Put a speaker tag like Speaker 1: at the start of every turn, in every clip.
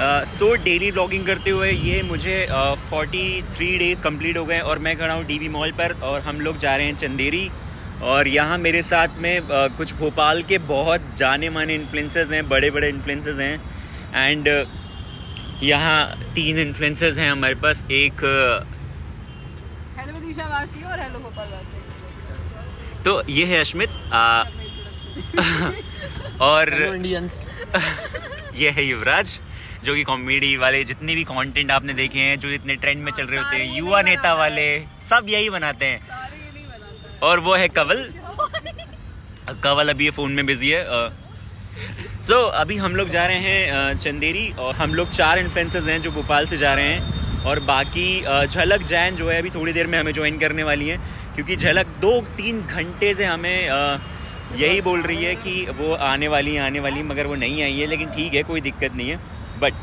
Speaker 1: So daily vlogging करते हुए ये मुझे 43 डेज़ कंप्लीट हो गए और मैं खड़ा हूँ डीवी मॉल पर और हम लोग जा रहे हैं चंदेरी। और यहाँ मेरे साथ में कुछ भोपाल के बहुत जाने माने इन्फ्लुएंसर्स हैं, बड़े बड़े इन्फ्लुएंसर्स हैं। एंड यहाँ 3 इन्फ्लुएंसर्स हैं हमारे पास। एक
Speaker 2: हेलो विदिशा वासी और हेलो भोपाल वासी।
Speaker 1: तो ये है अश्मित और
Speaker 3: इंडियंस
Speaker 1: ये है युवराज, जो कि कॉमेडी वाले जितने भी कंटेंट आपने देखे हैं, जो इतने ट्रेंड में चल रहे होते हैं, युवा नेता वाले सब यही बनाते हैं।
Speaker 2: सारे ये नहीं बनाता है।
Speaker 1: और वो है कंवल अभी ये फ़ोन में बिजी है। सो अभी हम लोग जा रहे हैं चंदेरी और हम लोग 4 इन्फ्लुएंसर्स हैं जो भोपाल से जा रहे हैं। और बाकी झलक जैन जो है अभी थोड़ी देर में हमें ज्वाइन करने वाली है, क्योंकि झलक 2-3 घंटे से हमें यही बोल रही है कि वो आने वाली, मगर वो नहीं आई है। लेकिन ठीक है, कोई दिक्कत नहीं है। बट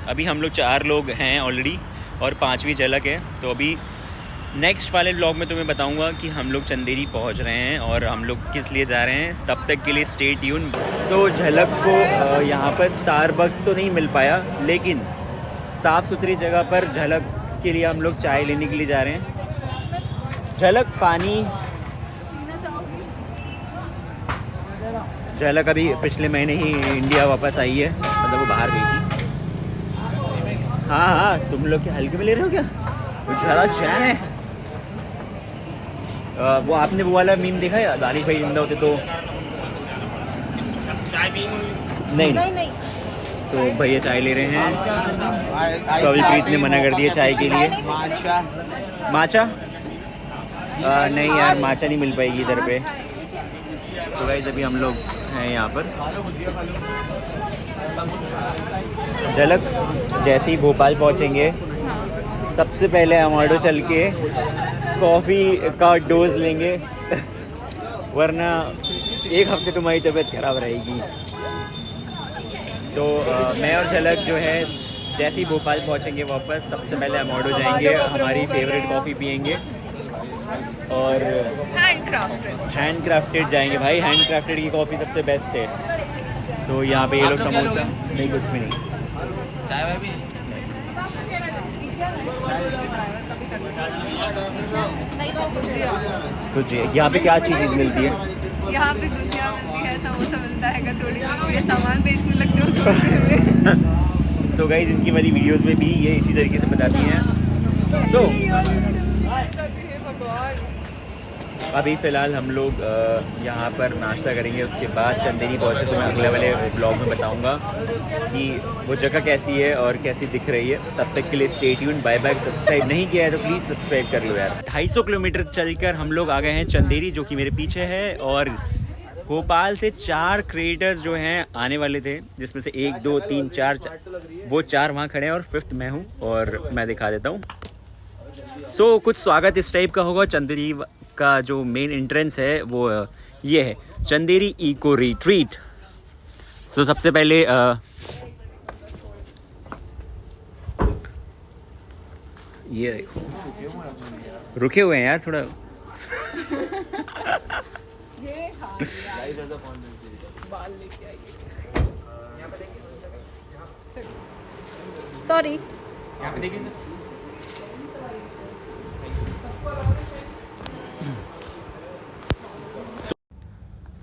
Speaker 1: अभी हम लोग 4 लोग हैं ऑलरेडी और 5वीं झलक है। तो अभी नेक्स्ट वाले व्लॉग में तुम्हें बताऊंगा कि हम लोग चंदेरी पहुंच रहे हैं और हम लोग किस लिए जा रहे हैं। तब तक के लिए स्टे ट्यून। सो झलक को यहाँ पर स्टारबक्स तो नहीं मिल पाया, लेकिन साफ़ सुथरी जगह पर झलक के लिए हम लोग चाय लेने के लिए जा रहे हैं। झलक पानी।
Speaker 2: पीना चाहोगी?
Speaker 1: झलक अभी पिछले महीने ही इंडिया वापस आई है, मतलब वो बाहर गई थी। हाँ, तुम लोग क्या हल्के में ले रहे हो क्या? वो झलक जैन है। वो आपने वो वाला मीम देखा है, दानिश भाई जिंदा होते तो नहीं। तो भैया चाय ले रहे हैं। कविलप्रीत ने मना कर दिया चाय के लिए। माचा नहीं यार, माचा नहीं मिल पाएगी इधर पे। तो गाइस अभी हम लोग हैं यहाँ पर। झलक जैसे ही भोपाल पहुँचेंगे सबसे पहले अमाडो चल के कॉफ़ी का डोज लेंगे वरना एक हफ्ते तुम्हारी तबीयत ख़राब रहेगी। तो मैं और झलक जो है जैसे ही भोपाल पहुँचेंगे वापस सबसे पहले अमाडो जाएंगे, हमारी फेवरेट कॉफ़ी पियेंगे और हैंड क्राफ्टेड जाएंगे। भाई हैंड क्राफ्टेड की कॉफ़ी सबसे बेस्ट है। तो यहाँ पे ये लोग समोसा नहीं, कुछ भी नहीं,
Speaker 3: चाय भी
Speaker 1: कुछ। यहाँ पे क्या चीज़ मिलती है?
Speaker 2: यहाँ पे गुजिया मिलती है, समोसा मिलता है, कचौड़ी मिलती है, सामान बेचने लग जाओ थोड़ी देर में।
Speaker 1: सो गाइस इनकी वाली वीडियोस में भी ये इसी तरीके से बताती हैं। तो
Speaker 2: भगवान,
Speaker 1: अभी फ़िलहाल हम लोग यहाँ पर नाश्ता करेंगे, उसके बाद चंदेरी पहुँचे तो मैं अगले वाले ब्लॉग में बताऊँगा कि वो जगह कैसी है और कैसी दिख रही है। तब तक के लिए stay tuned. Bye bye. Subscribe नहीं किया है तो प्लीज़ सब्सक्राइब कर लो यार। 250 किलोमीटर चलकर हम लोग आ गए हैं चंदेरी, जो कि मेरे पीछे है। और भोपाल से 4 क्रिएटर्स जो हैं आने वाले थे, जिसमें से 1, 2, 3, 4 वो 4 वहाँ खड़े हैं और 5th मैं हूँ और मैं दिखा देता हूँ। सो कुछ स्वागत इस टाइप का होगा। चंदेरी का जो मेन एंट्रेंस है वो ये है, चंदेरी इको रिट्रीट। सो सबसे पहले ये देखो, रुके हुए हैं यार थोड़ा।
Speaker 2: ये बाल लेके आइए।
Speaker 4: सॉरी।
Speaker 3: यहाँ पे देखिए sir.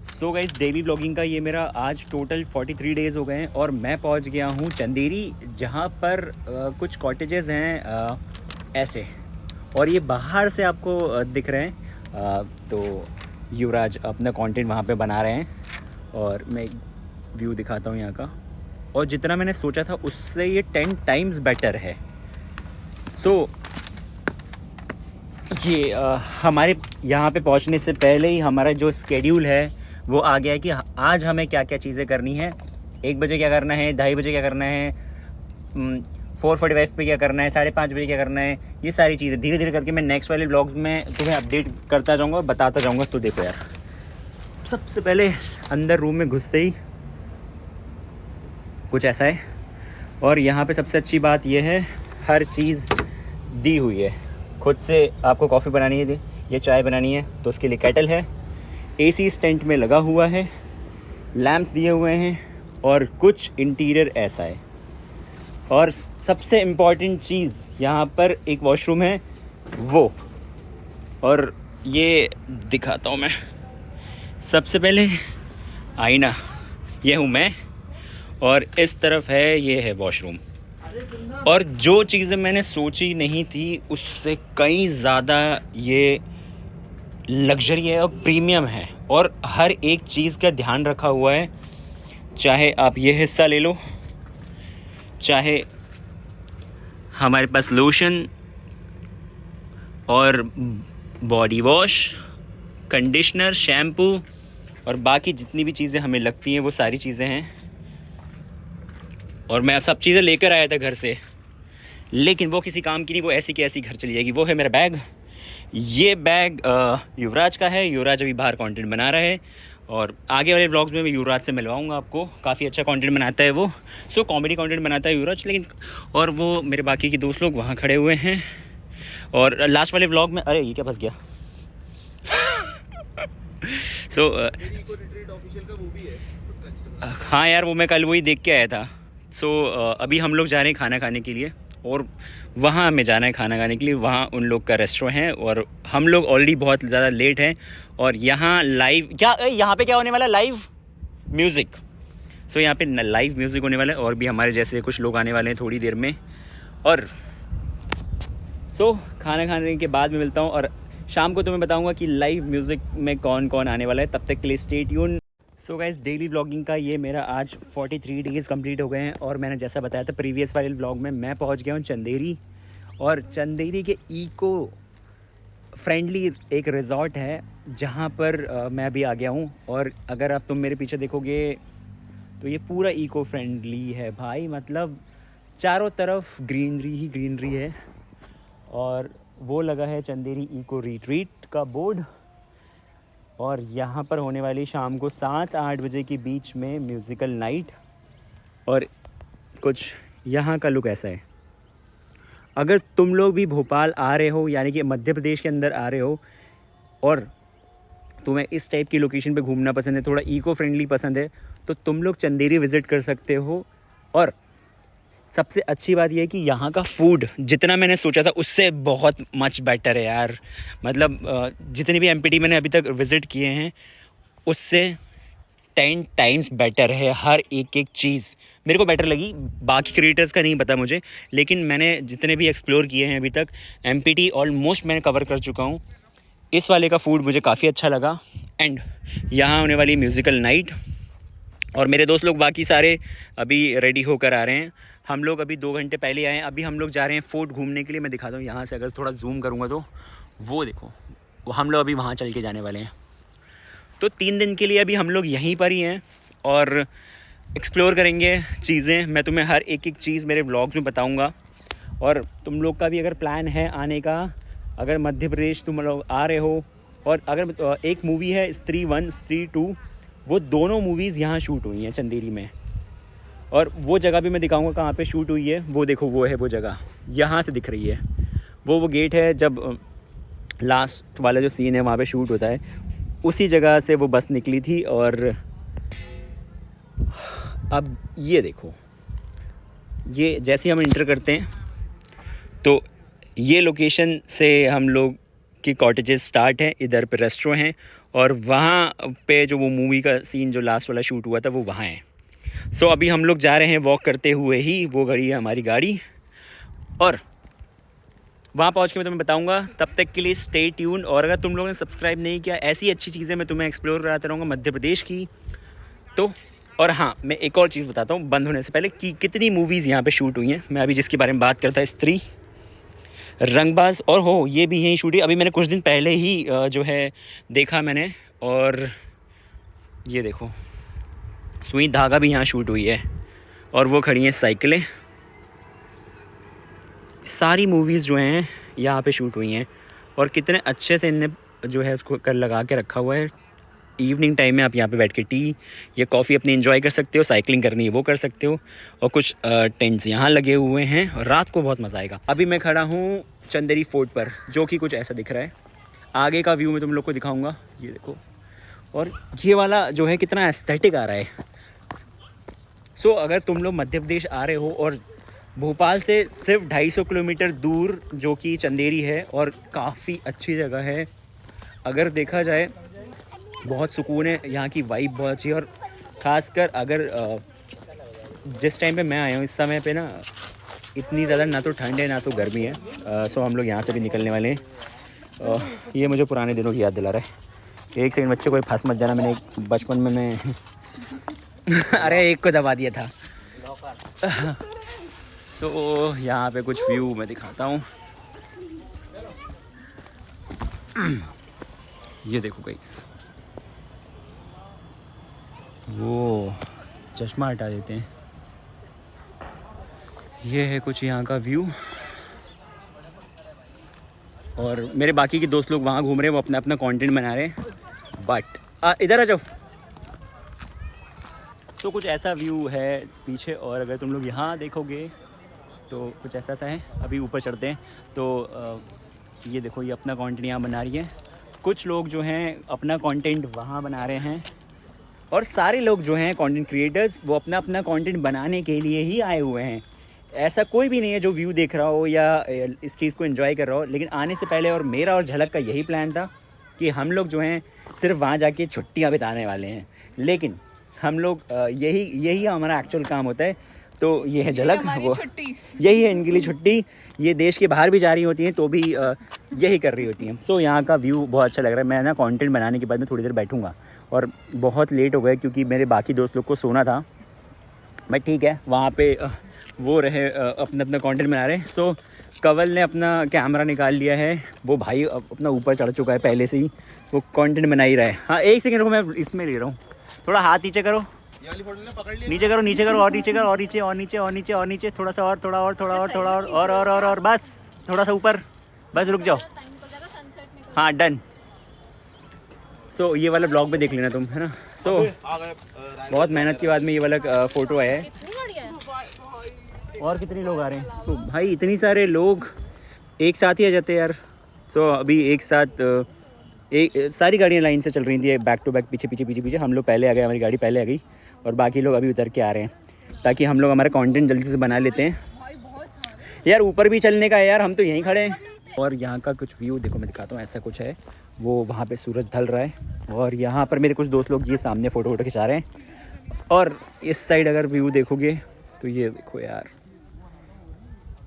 Speaker 1: So guys daily vlogging का ये मेरा आज टोटल 43 डेज़ हो गए हैं और मैं पहुंच गया हूं चंदेरी, जहां पर कुछ कॉटेजेस हैं ऐसे, और ये बाहर से आपको दिख रहे हैं। तो युवराज अपना कंटेंट वहां पे बना रहे हैं और मैं एक व्यू दिखाता हूं यहाँ का, और जितना मैंने सोचा था उससे ये 10 टाइम्स बेटर है। सो ये हमारे यहाँ पे पहुँचने से पहले ही हमारा जो स्केड्यूल है वो आ गया है कि आज हमें क्या क्या चीज़ें करनी है। 1 बजे क्या करना है, 2:30 बजे क्या करना है, 4:45 पे क्या करना है, 5:30 बजे क्या करना है। ये सारी चीज़ें धीरे धीरे करके मैं नेक्स्ट वाले व्लॉग्स में तुम्हें अपडेट करता जाऊँगा, बताता जाऊँगा। तो देखो यार, सबसे पहले अंदर रूम में घुसते ही कुछ ऐसा है, और यहाँ पे सबसे अच्छी बात यह है हर चीज़ दी हुई है। खुद से आपको कॉफ़ी बनानी है या चाय बनानी है तो उसके लिए केटल है, एसी स्टैंड में लगा हुआ है, लैंप्स दिए हुए हैं, और कुछ इंटीरियर ऐसा है। और सबसे इम्पॉर्टेंट चीज़ यहाँ पर एक वॉशरूम है वो, और ये दिखाता हूँ मैं। सबसे पहले आईना, ये हूँ मैं, और इस तरफ है, ये है वॉशरूम। और जो चीज़ें मैंने सोची नहीं थी उससे कई ज़्यादा ये लग्जरी है और प्रीमियम है, और हर एक चीज़ का ध्यान रखा हुआ है। चाहे आप ये हिस्सा ले लो, चाहे हमारे पास लोशन और बॉडी वॉश, कंडीशनर, शैम्पू और बाकी जितनी भी चीज़ें हमें लगती हैं वो सारी चीज़ें हैं। और मैं अब सब चीज़ें लेकर आया था घर से, लेकिन वो किसी काम की नहीं, वो ऐसी की ऐसी घर चली जाएगी। वो है मेरा बैग। ये बैग युवराज का है। युवराज अभी बाहर कंटेंट बना रहा है, और आगे वाले व्लॉग्स में मैं युवराज से मिलवाऊंगा आपको। काफ़ी अच्छा कंटेंट बनाता है वो, कॉमेडी कंटेंट बनाता है युवराज। लेकिन और वो मेरे बाकी के दोस्त लोग वहाँ खड़े हुए हैं। और लास्ट वाले व्लॉग में, अरे ये क्या फंस गया। हाँ यार, वो मैं कल वही देख के आया था। अभी हम लोग जा रहे हैं खाना खाने के लिए, और वहाँ हमें जाना है खाना खाने के लिए। वहाँ उन लोग का रेस्टोरेंट है, और हम लोग ऑलरेडी बहुत ज़्यादा लेट हैं। और यहाँ लाइव यहाँ पे क्या होने वाला है? Live music. यहाँ पे लाइव म्यूज़िक होने वाला है, और भी हमारे जैसे कुछ लोग आने वाले हैं थोड़ी देर में। और खाना खाने के बाद में मिलता हूँ, और शाम को तुम्हें बताऊँगा कि लाइव म्यूज़िक में कौन कौन आने वाला है। तब तक के लिए stay tune. Guys, daily vlogging का ये मेरा आज 43 डेज़ कंप्लीट हो गए हैं, और मैंने जैसा बताया था प्रीवियस वाले व्लॉग में, मैं पहुंच गया हूं चंदेरी। और चंदेरी के इको फ्रेंडली एक रिज़ॉर्ट है जहां पर मैं अभी आ गया हूं। और अगर आप तुम मेरे पीछे देखोगे तो ये पूरा इको फ्रेंडली है भाई, मतलब चारों तरफ ग्रीनरी ही ग्रीनरी है। और वो लगा है चंदेरी इको रिट्रीट का बोर्ड, और यहाँ पर होने वाली शाम को 7-8 बजे के बीच में म्यूज़िकल नाइट। और कुछ यहाँ का लुक ऐसा है। अगर तुम लोग भी भोपाल आ रहे हो, यानी कि मध्य प्रदेश के अंदर आ रहे हो, और तुम्हें इस टाइप की लोकेशन पे घूमना पसंद है, थोड़ा इको फ्रेंडली पसंद है, तो तुम लोग चंदेरी विज़िट कर सकते हो। और सबसे अच्छी बात यह है कि यहाँ का फूड जितना मैंने सोचा था उससे बहुत मच बेटर है यार। मतलब जितने भी एमपीटी मैंने अभी तक विज़िट किए हैं उससे 10 टाइम्स बेटर है। हर एक चीज़ मेरे को बेटर लगी। बाकी क्रिएटर्स का नहीं पता मुझे, लेकिन मैंने जितने भी एक्सप्लोर किए हैं अभी तक, एमपीटी ऑलमोस्ट मैंने कवर कर चुका हूँ। इस वाले का फूड मुझे काफ़ी अच्छा लगा। एंड यहाँ होने वाली म्यूज़िकल नाइट, और मेरे दोस्त लोग बाकी सारे अभी रेडी होकर आ रहे हैं। हम लोग अभी 2 घंटे पहले आए हैं। अभी हम लोग जा रहे हैं फोर्ट घूमने के लिए। मैं दिखाता हूँ यहाँ से, अगर थोड़ा जूम करूँगा तो वो देखो, वो हम लोग अभी वहाँ चल के जाने वाले हैं। तो 3 दिन के लिए अभी हम लोग यहीं पर ही हैं, और एक्सप्लोर करेंगे चीज़ें। मैं तुम्हें हर एक चीज़ मेरे व्लॉग्स में बताऊँगा। और तुम लोग का भी अगर प्लान है आने का, अगर मध्य प्रदेश तुम लोग आ रहे हो, और अगर एक मूवी है स्त्री 1, स्त्री 2, वो दोनों मूवीज़ यहाँ शूट हुई हैं चंदेरी में। और वो जगह भी मैं दिखाऊंगा कहाँ पे शूट हुई है। वो देखो, वो है वो जगह, यहाँ से दिख रही है। वो गेट है, जब लास्ट वाला जो सीन है वहाँ पे शूट होता है, उसी जगह से वो बस निकली थी। और अब ये देखो, ये जैसे हम इंटर करते हैं तो ये लोकेशन से हम लोग की कॉटेजेस स्टार्ट हैं। इधर पे रेस्टोरेंट हैं, और वहाँ पे जो वो मूवी का सीन जो लास्ट वाला शूट हुआ था वो वहाँ है। अभी हम लोग जा रहे हैं वॉक करते हुए ही। वो घड़ी है हमारी गाड़ी, और वहाँ पहुँच के मैं तुम्हें बताऊँगा। तब तक के लिए स्टे ट्यून। और अगर तुम लोगों ने सब्सक्राइब नहीं किया, ऐसी अच्छी चीज़ें मैं तुम्हें एक्सप्लोर कराता रहूँगा मध्य प्रदेश की। तो और हाँ, मैं एक और चीज़ बताता हूँ बंद होने से पहले कि कितनी मूवीज़ यहाँ पे शूट हुई हैं। मैं अभी जिसके बारे में बात करता है, स्त्री, रंगबाज, और हो ये भी यहीं शूट हुई। अभी मैंने कुछ दिन पहले ही जो है देखा मैंने, और ये देखो सुई धागा भी यहाँ शूट हुई है। और वो खड़ी हैं साइकिलें। सारी मूवीज़ जो हैं यहाँ पे शूट हुई हैं, और कितने अच्छे से इनने जो है उसको कर लगा के रखा हुआ है। इवनिंग टाइम में आप यहाँ पे बैठ के टी या कॉफ़ी अपनी एंजॉय कर सकते हो। साइकिलिंग करनी है वो कर सकते हो, और कुछ टेंट्स यहाँ लगे हुए हैं, और रात को बहुत मज़ा आएगा। अभी मैं खड़ा हूँ चंदेरी फोर्ट पर, जो कि कुछ ऐसा दिख रहा है। आगे का व्यू मैं तुम लोग को दिखाऊंगा, ये देखो। और ये वाला जो है कितना एस्थेटिक आ रहा है। अगर तुम लोग मध्य प्रदेश आ रहे हो और भोपाल से सिर्फ 250 किलोमीटर दूर जो कि चंदेरी है, और काफ़ी अच्छी जगह है। अगर देखा जाए बहुत सुकून है, यहाँ की वाइब बहुत अच्छी है। और ख़ासकर अगर जिस टाइम पे मैं आया हूँ इस समय पे ना इतनी ज़्यादा ना तो ठंड है ना तो गर्मी है। सो हम लोग यहाँ से भी निकलने वाले हैं। ये मुझे पुराने दिनों की याद दिला रहा है। एक सेकंड बच्चे कोई फंस मत जाना, मैंने बचपन में मैं अरे एक को दबा दिया था। सो यहाँ पे कुछ व्यू मैं दिखाता हूँ। ये देखो गाइस, वो चश्मा हटा देते हैं। ये है कुछ यहाँ का व्यू, और मेरे बाकी के दोस्त लोग वहाँ घूम रहे हैं, वो अपना अपना कंटेंट बना रहे हैं। बट इधर आ जाओ। तो कुछ ऐसा व्यू है पीछे, और अगर तुम लोग यहाँ देखोगे तो कुछ ऐसा सा है। अभी ऊपर चढ़ते हैं तो ये देखो, ये अपना कंटेंट यहाँ बना रही है। कुछ लोग जो हैं अपना कंटेंट वहाँ बना रहे हैं, और सारे लोग जो हैं कंटेंट क्रिएटर्स वो अपना अपना कंटेंट बनाने के लिए ही आए हुए हैं। ऐसा कोई भी नहीं है जो व्यू देख रहा हो या इस चीज़ को एंजॉय कर रहा हो। लेकिन आने से पहले और मेरा और झलक का यही प्लान था कि हम लोग जो हैं सिर्फ वहाँ जाके छुट्टियाँ बिताने वाले हैं। लेकिन हम लोग यही हमारा एक्चुअल काम होता है। तो ये है झलक, वो यही है इनके लिए छुट्टी। ये देश के बाहर भी जा रही होती हैं तो भी यही कर रही होती हैं। सो यहाँ का व्यू बहुत अच्छा लग रहा है। मैं ना कंटेंट बनाने के बाद में थोड़ी देर बैठूँगा, और बहुत लेट हो गए क्योंकि मेरे बाकी दोस्त लोग को सोना था। बट ठीक है, वहाँ पे वो रहे अपना अपना कंटेंट बना रहे हैं। सो कंवल ने अपना कैमरा निकाल लिया है, वो भाई अपना ऊपर चढ़ चुका है पहले से ही, वो कंटेंट बना ही रहा है। हाँ एक सेकंड को मैं इसमें ले रहा हूँ, थोड़ा हाथ नीचे करो, नीचे करो, नीचे करो, और नीचे करो, और नीचे, और नीचे, और नीचे, और नीचे, थोड़ा सा और, थोड़ा और, थोड़ा और, थोड़ा और बस थोड़ा सा ऊपर, बस रुक जाओ। हाँ डन। सो ये वाला ब्लॉग में देख लेना तुम, है ना। तो बहुत मेहनत के बाद में ये वाला फ़ोटो आया है। और कितने लोग आ रहे हैं? तो भाई इतनी सारे लोग एक साथ ही आ जाते हैं यार। सो अभी एक साथ सारी गाड़ियाँ लाइन से चल रही थी, बैक टू बैक, पीछे पीछे पीछे पीछे। हम लोग पहले आ गए, हमारी गाड़ी पहले आ गई, और बाकी लोग अभी उतर के आ रहे हैं, ताकि हम लोग हमारा कंटेंट जल्दी से बना लेते हैं। यार ऊपर भी चलने का है यार, हम तो यहीं खड़े हैं। और यहाँ का कुछ व्यू देखो, मैं दिखाता हूँ। ऐसा कुछ है, वो वहाँ पे सूरज ढल रहा है, और यहाँ पर मेरे कुछ दोस्त लोग ये सामने फ़ोटो खिंचा रहे हैं। और इस साइड अगर व्यू देखोगे तो ये देखो यार,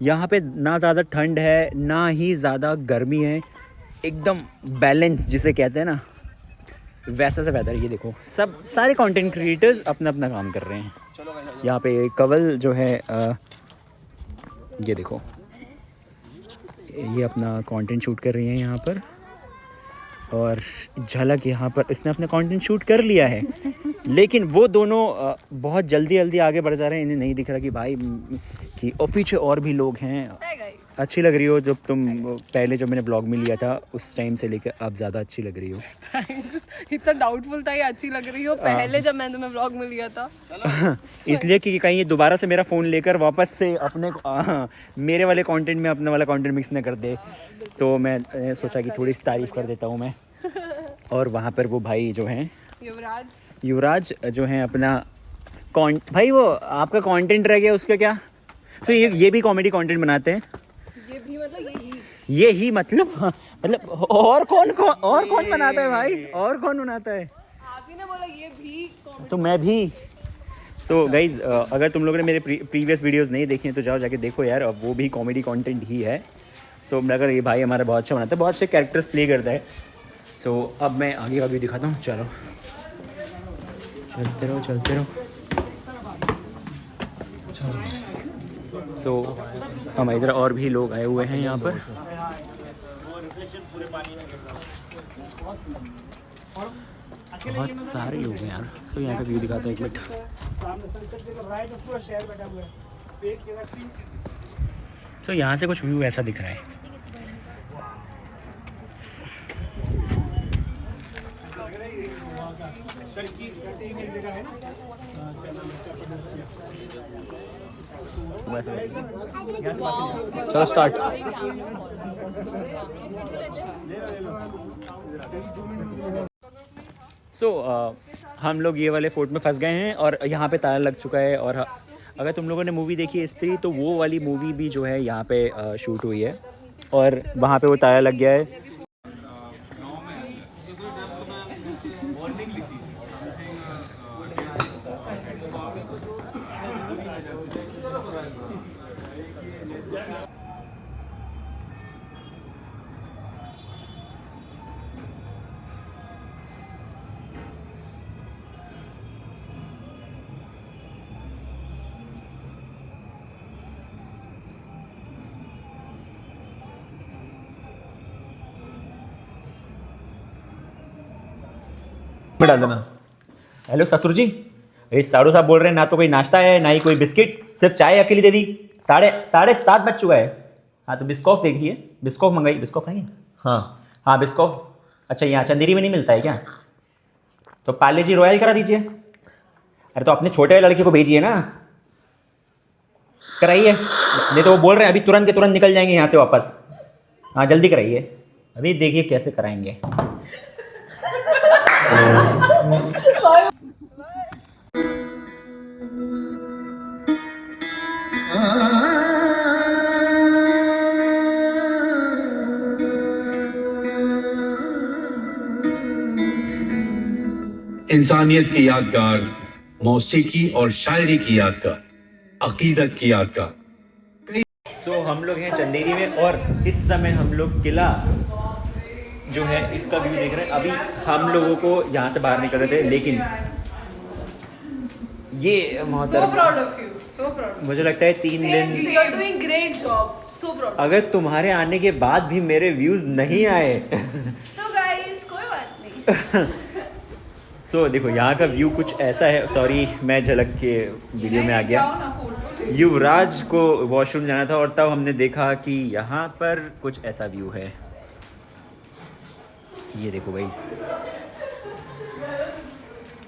Speaker 1: यहाँ पे ना ज़्यादा ठंड है ना ही ज़्यादा गर्मी है, एकदम बैलेंस जिसे कहते हैं ना, वैसा सा वेदर। ये देखो, सब सारे कंटेंट क्रिएटर्स अपना अपना काम कर रहे हैं। यहाँ पे कंवल जो है ये देखो, ये अपना कंटेंट शूट कर रही हैं यहाँ पर, और झलक यहाँ पर इसने अपना कंटेंट शूट कर लिया है। लेकिन वो दोनों बहुत जल्दी जल्दी आगे बढ़ जा रहे हैं। इन्हें नहीं दिख रहा कि भाई कि और पीछे और भी लोग हैं। अच्छी लग रही हो जब तुम पहले जो मैंने ब्लॉग में लिया था उस टाइम से लेकर अब ज़्यादा अच्छी लग रही हो।
Speaker 2: थैंक्स। इतना डाउटफुल था ये अच्छी लग रही हो पहले जब मैंने तुम्हें ब्लॉग में लिया था।
Speaker 1: इसलिए कि कहीं ये दोबारा से मेरा फ़ोन लेकर वापस से अपने मेरे वाले कंटेंट में अपने वाला कंटेंट मिक्स न कर दे, तो मैं सोचा कि थोड़ी सी तारीफ़ कर देता हूँ मैं। और वहाँ पर वो भाई जो हैं युवराज जो हैं अपना भाई वो आपका कंटेंट रह गया उसका क्या। तो ये भी कॉमेडी कंटेंट बनाते हैं। ये ही मतलब और कौन बनाता है भाई, और कौन बनाता है?
Speaker 2: आप ही ने बोला ये भी
Speaker 1: तो मैं भी। सो गाइज अगर तुम लोगों ने मेरे प्रीवियस वीडियोस नहीं देखे हैं तो जाओ जाके देखो यार, अब वो भी कॉमेडी कंटेंट ही है। सो मगर ये भाई हमारा बहुत अच्छा बनाता है, बहुत अच्छे कैरेक्टर्स प्ले करता है। सो अब मैं आगे का भी दिखाता हूँ, चलो चलते रहो। सो हम इधर और भी लोग आए हुए हैं यहाँ पर। बहुत सारे लोग हैं यार। सो यहाँ का व्यू दिखाता हूँ एक मिनट। सो यहाँ से कुछ व्यू ऐसा दिख रहा है।
Speaker 3: चलो स्टार्ट।
Speaker 1: सो हम लोग ये वाले फोर्ट में फंस गए हैं और यहाँ पे ताला लग चुका है, और अगर तुम लोगों ने मूवी देखी है स्त्री, तो वो वाली मूवी भी जो है यहाँ पे शूट हुई है और वहाँ पे वो ताला लग गया है। में डाल देना। हेलो ससुर जी, अरे साड़ू साहब बोल रहे हैं, ना तो कोई नाश्ता है ना ही कोई बिस्किट, सिर्फ चाय अकेली दे दी। साढ़े 7 बज चुका है। हाँ तो बिस्कॉफ देखिए, बिस्कॉफ मंगाई। बिस्कॉफ है? हाँ बिस्कॉफ। अच्छा यहाँ चंदेरी में नहीं मिलता है क्या? तो पार्ले जी रॉयल करा दीजिए। अरे तो अपने छोटे लड़के को भेजिए ना, कराइए। नहीं तो वो बोल रहे हैं अभी तुरंत के तुरंत निकल जाएंगे यहाँ से वापस। हाँ जल्दी कराइए, अभी देखिए कैसे कराएंगे।
Speaker 4: इंसानियत की यादगार, मौसीकी और शायरी की यादगार, अकीदत की यादगार।
Speaker 1: सो हम लोग हैं चंदेरी में और इस समय हम लोग किला जो है इसका व्यू देख रहे हैं। अभी हम लोगों को यहाँ से बाहर निकल रहे थे, लेकिन ये
Speaker 2: So proud of you. So proud.
Speaker 1: मुझे लगता है 3 दिन
Speaker 2: You're doing great job. So proud.
Speaker 1: अगर तुम्हारे आने के बाद भी मेरे व्यूज़ नहीं आए
Speaker 2: तो गाइस कोई बात नहीं।
Speaker 1: सो देखो यहाँ का व्यू कुछ ऐसा है। सॉरी मैं झलक के वीडियो में आ गया। युवराज को वॉशरूम जाना था और तब हमने देखा कि यहाँ पर कुछ ऐसा व्यू है। ये देखो भाई,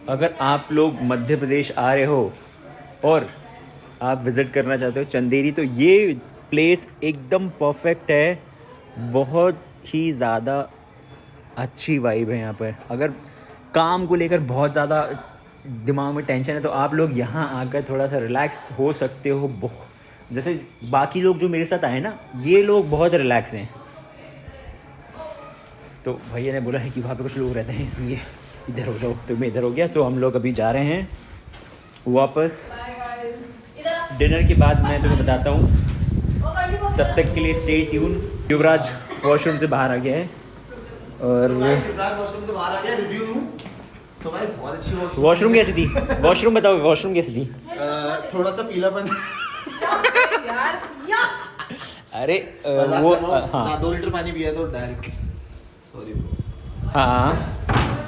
Speaker 1: अगर आप लोग मध्य प्रदेश आ रहे हो और आप विज़िट करना चाहते हो चंदेरी, तो ये प्लेस एकदम परफेक्ट है। बहुत ही ज़्यादा अच्छी वाइब है यहाँ पर। अगर काम को लेकर बहुत ज़्यादा दिमाग में टेंशन है तो आप लोग यहाँ आकर थोड़ा सा रिलैक्स हो सकते हो। जैसे बाकी लोग जो मेरे साथ आए ना, ये लोग बहुत रिलैक्स हैं। तो भैया ने बोला है कि वहाँ पे कुछ लोग रहते हैं, इसलिए इधर हो जाओ। तो मैं इधर हो गया। तो हम लोग अभी जा रहे हैं वापस। डिनर के बाद मैं तुम्हें बताता हूँ, तब तक के लिए स्टे ट्यून। युवराज वॉशरूम से बाहर आ गया है और
Speaker 3: वॉशरूम से बाहर आ गया। रिव्यू दूं? So guys, बहुत अच्छी
Speaker 1: वॉशरूम कैसी थी? वॉशरूम बताओ, वॉशरूम कैसी थी?
Speaker 3: थोड़ा सा पीलापन।
Speaker 1: अरे वो हाँ
Speaker 3: 2 लीटर पानी पिया तो डायरेक्ट सॉरी ब्रो।
Speaker 1: हाँ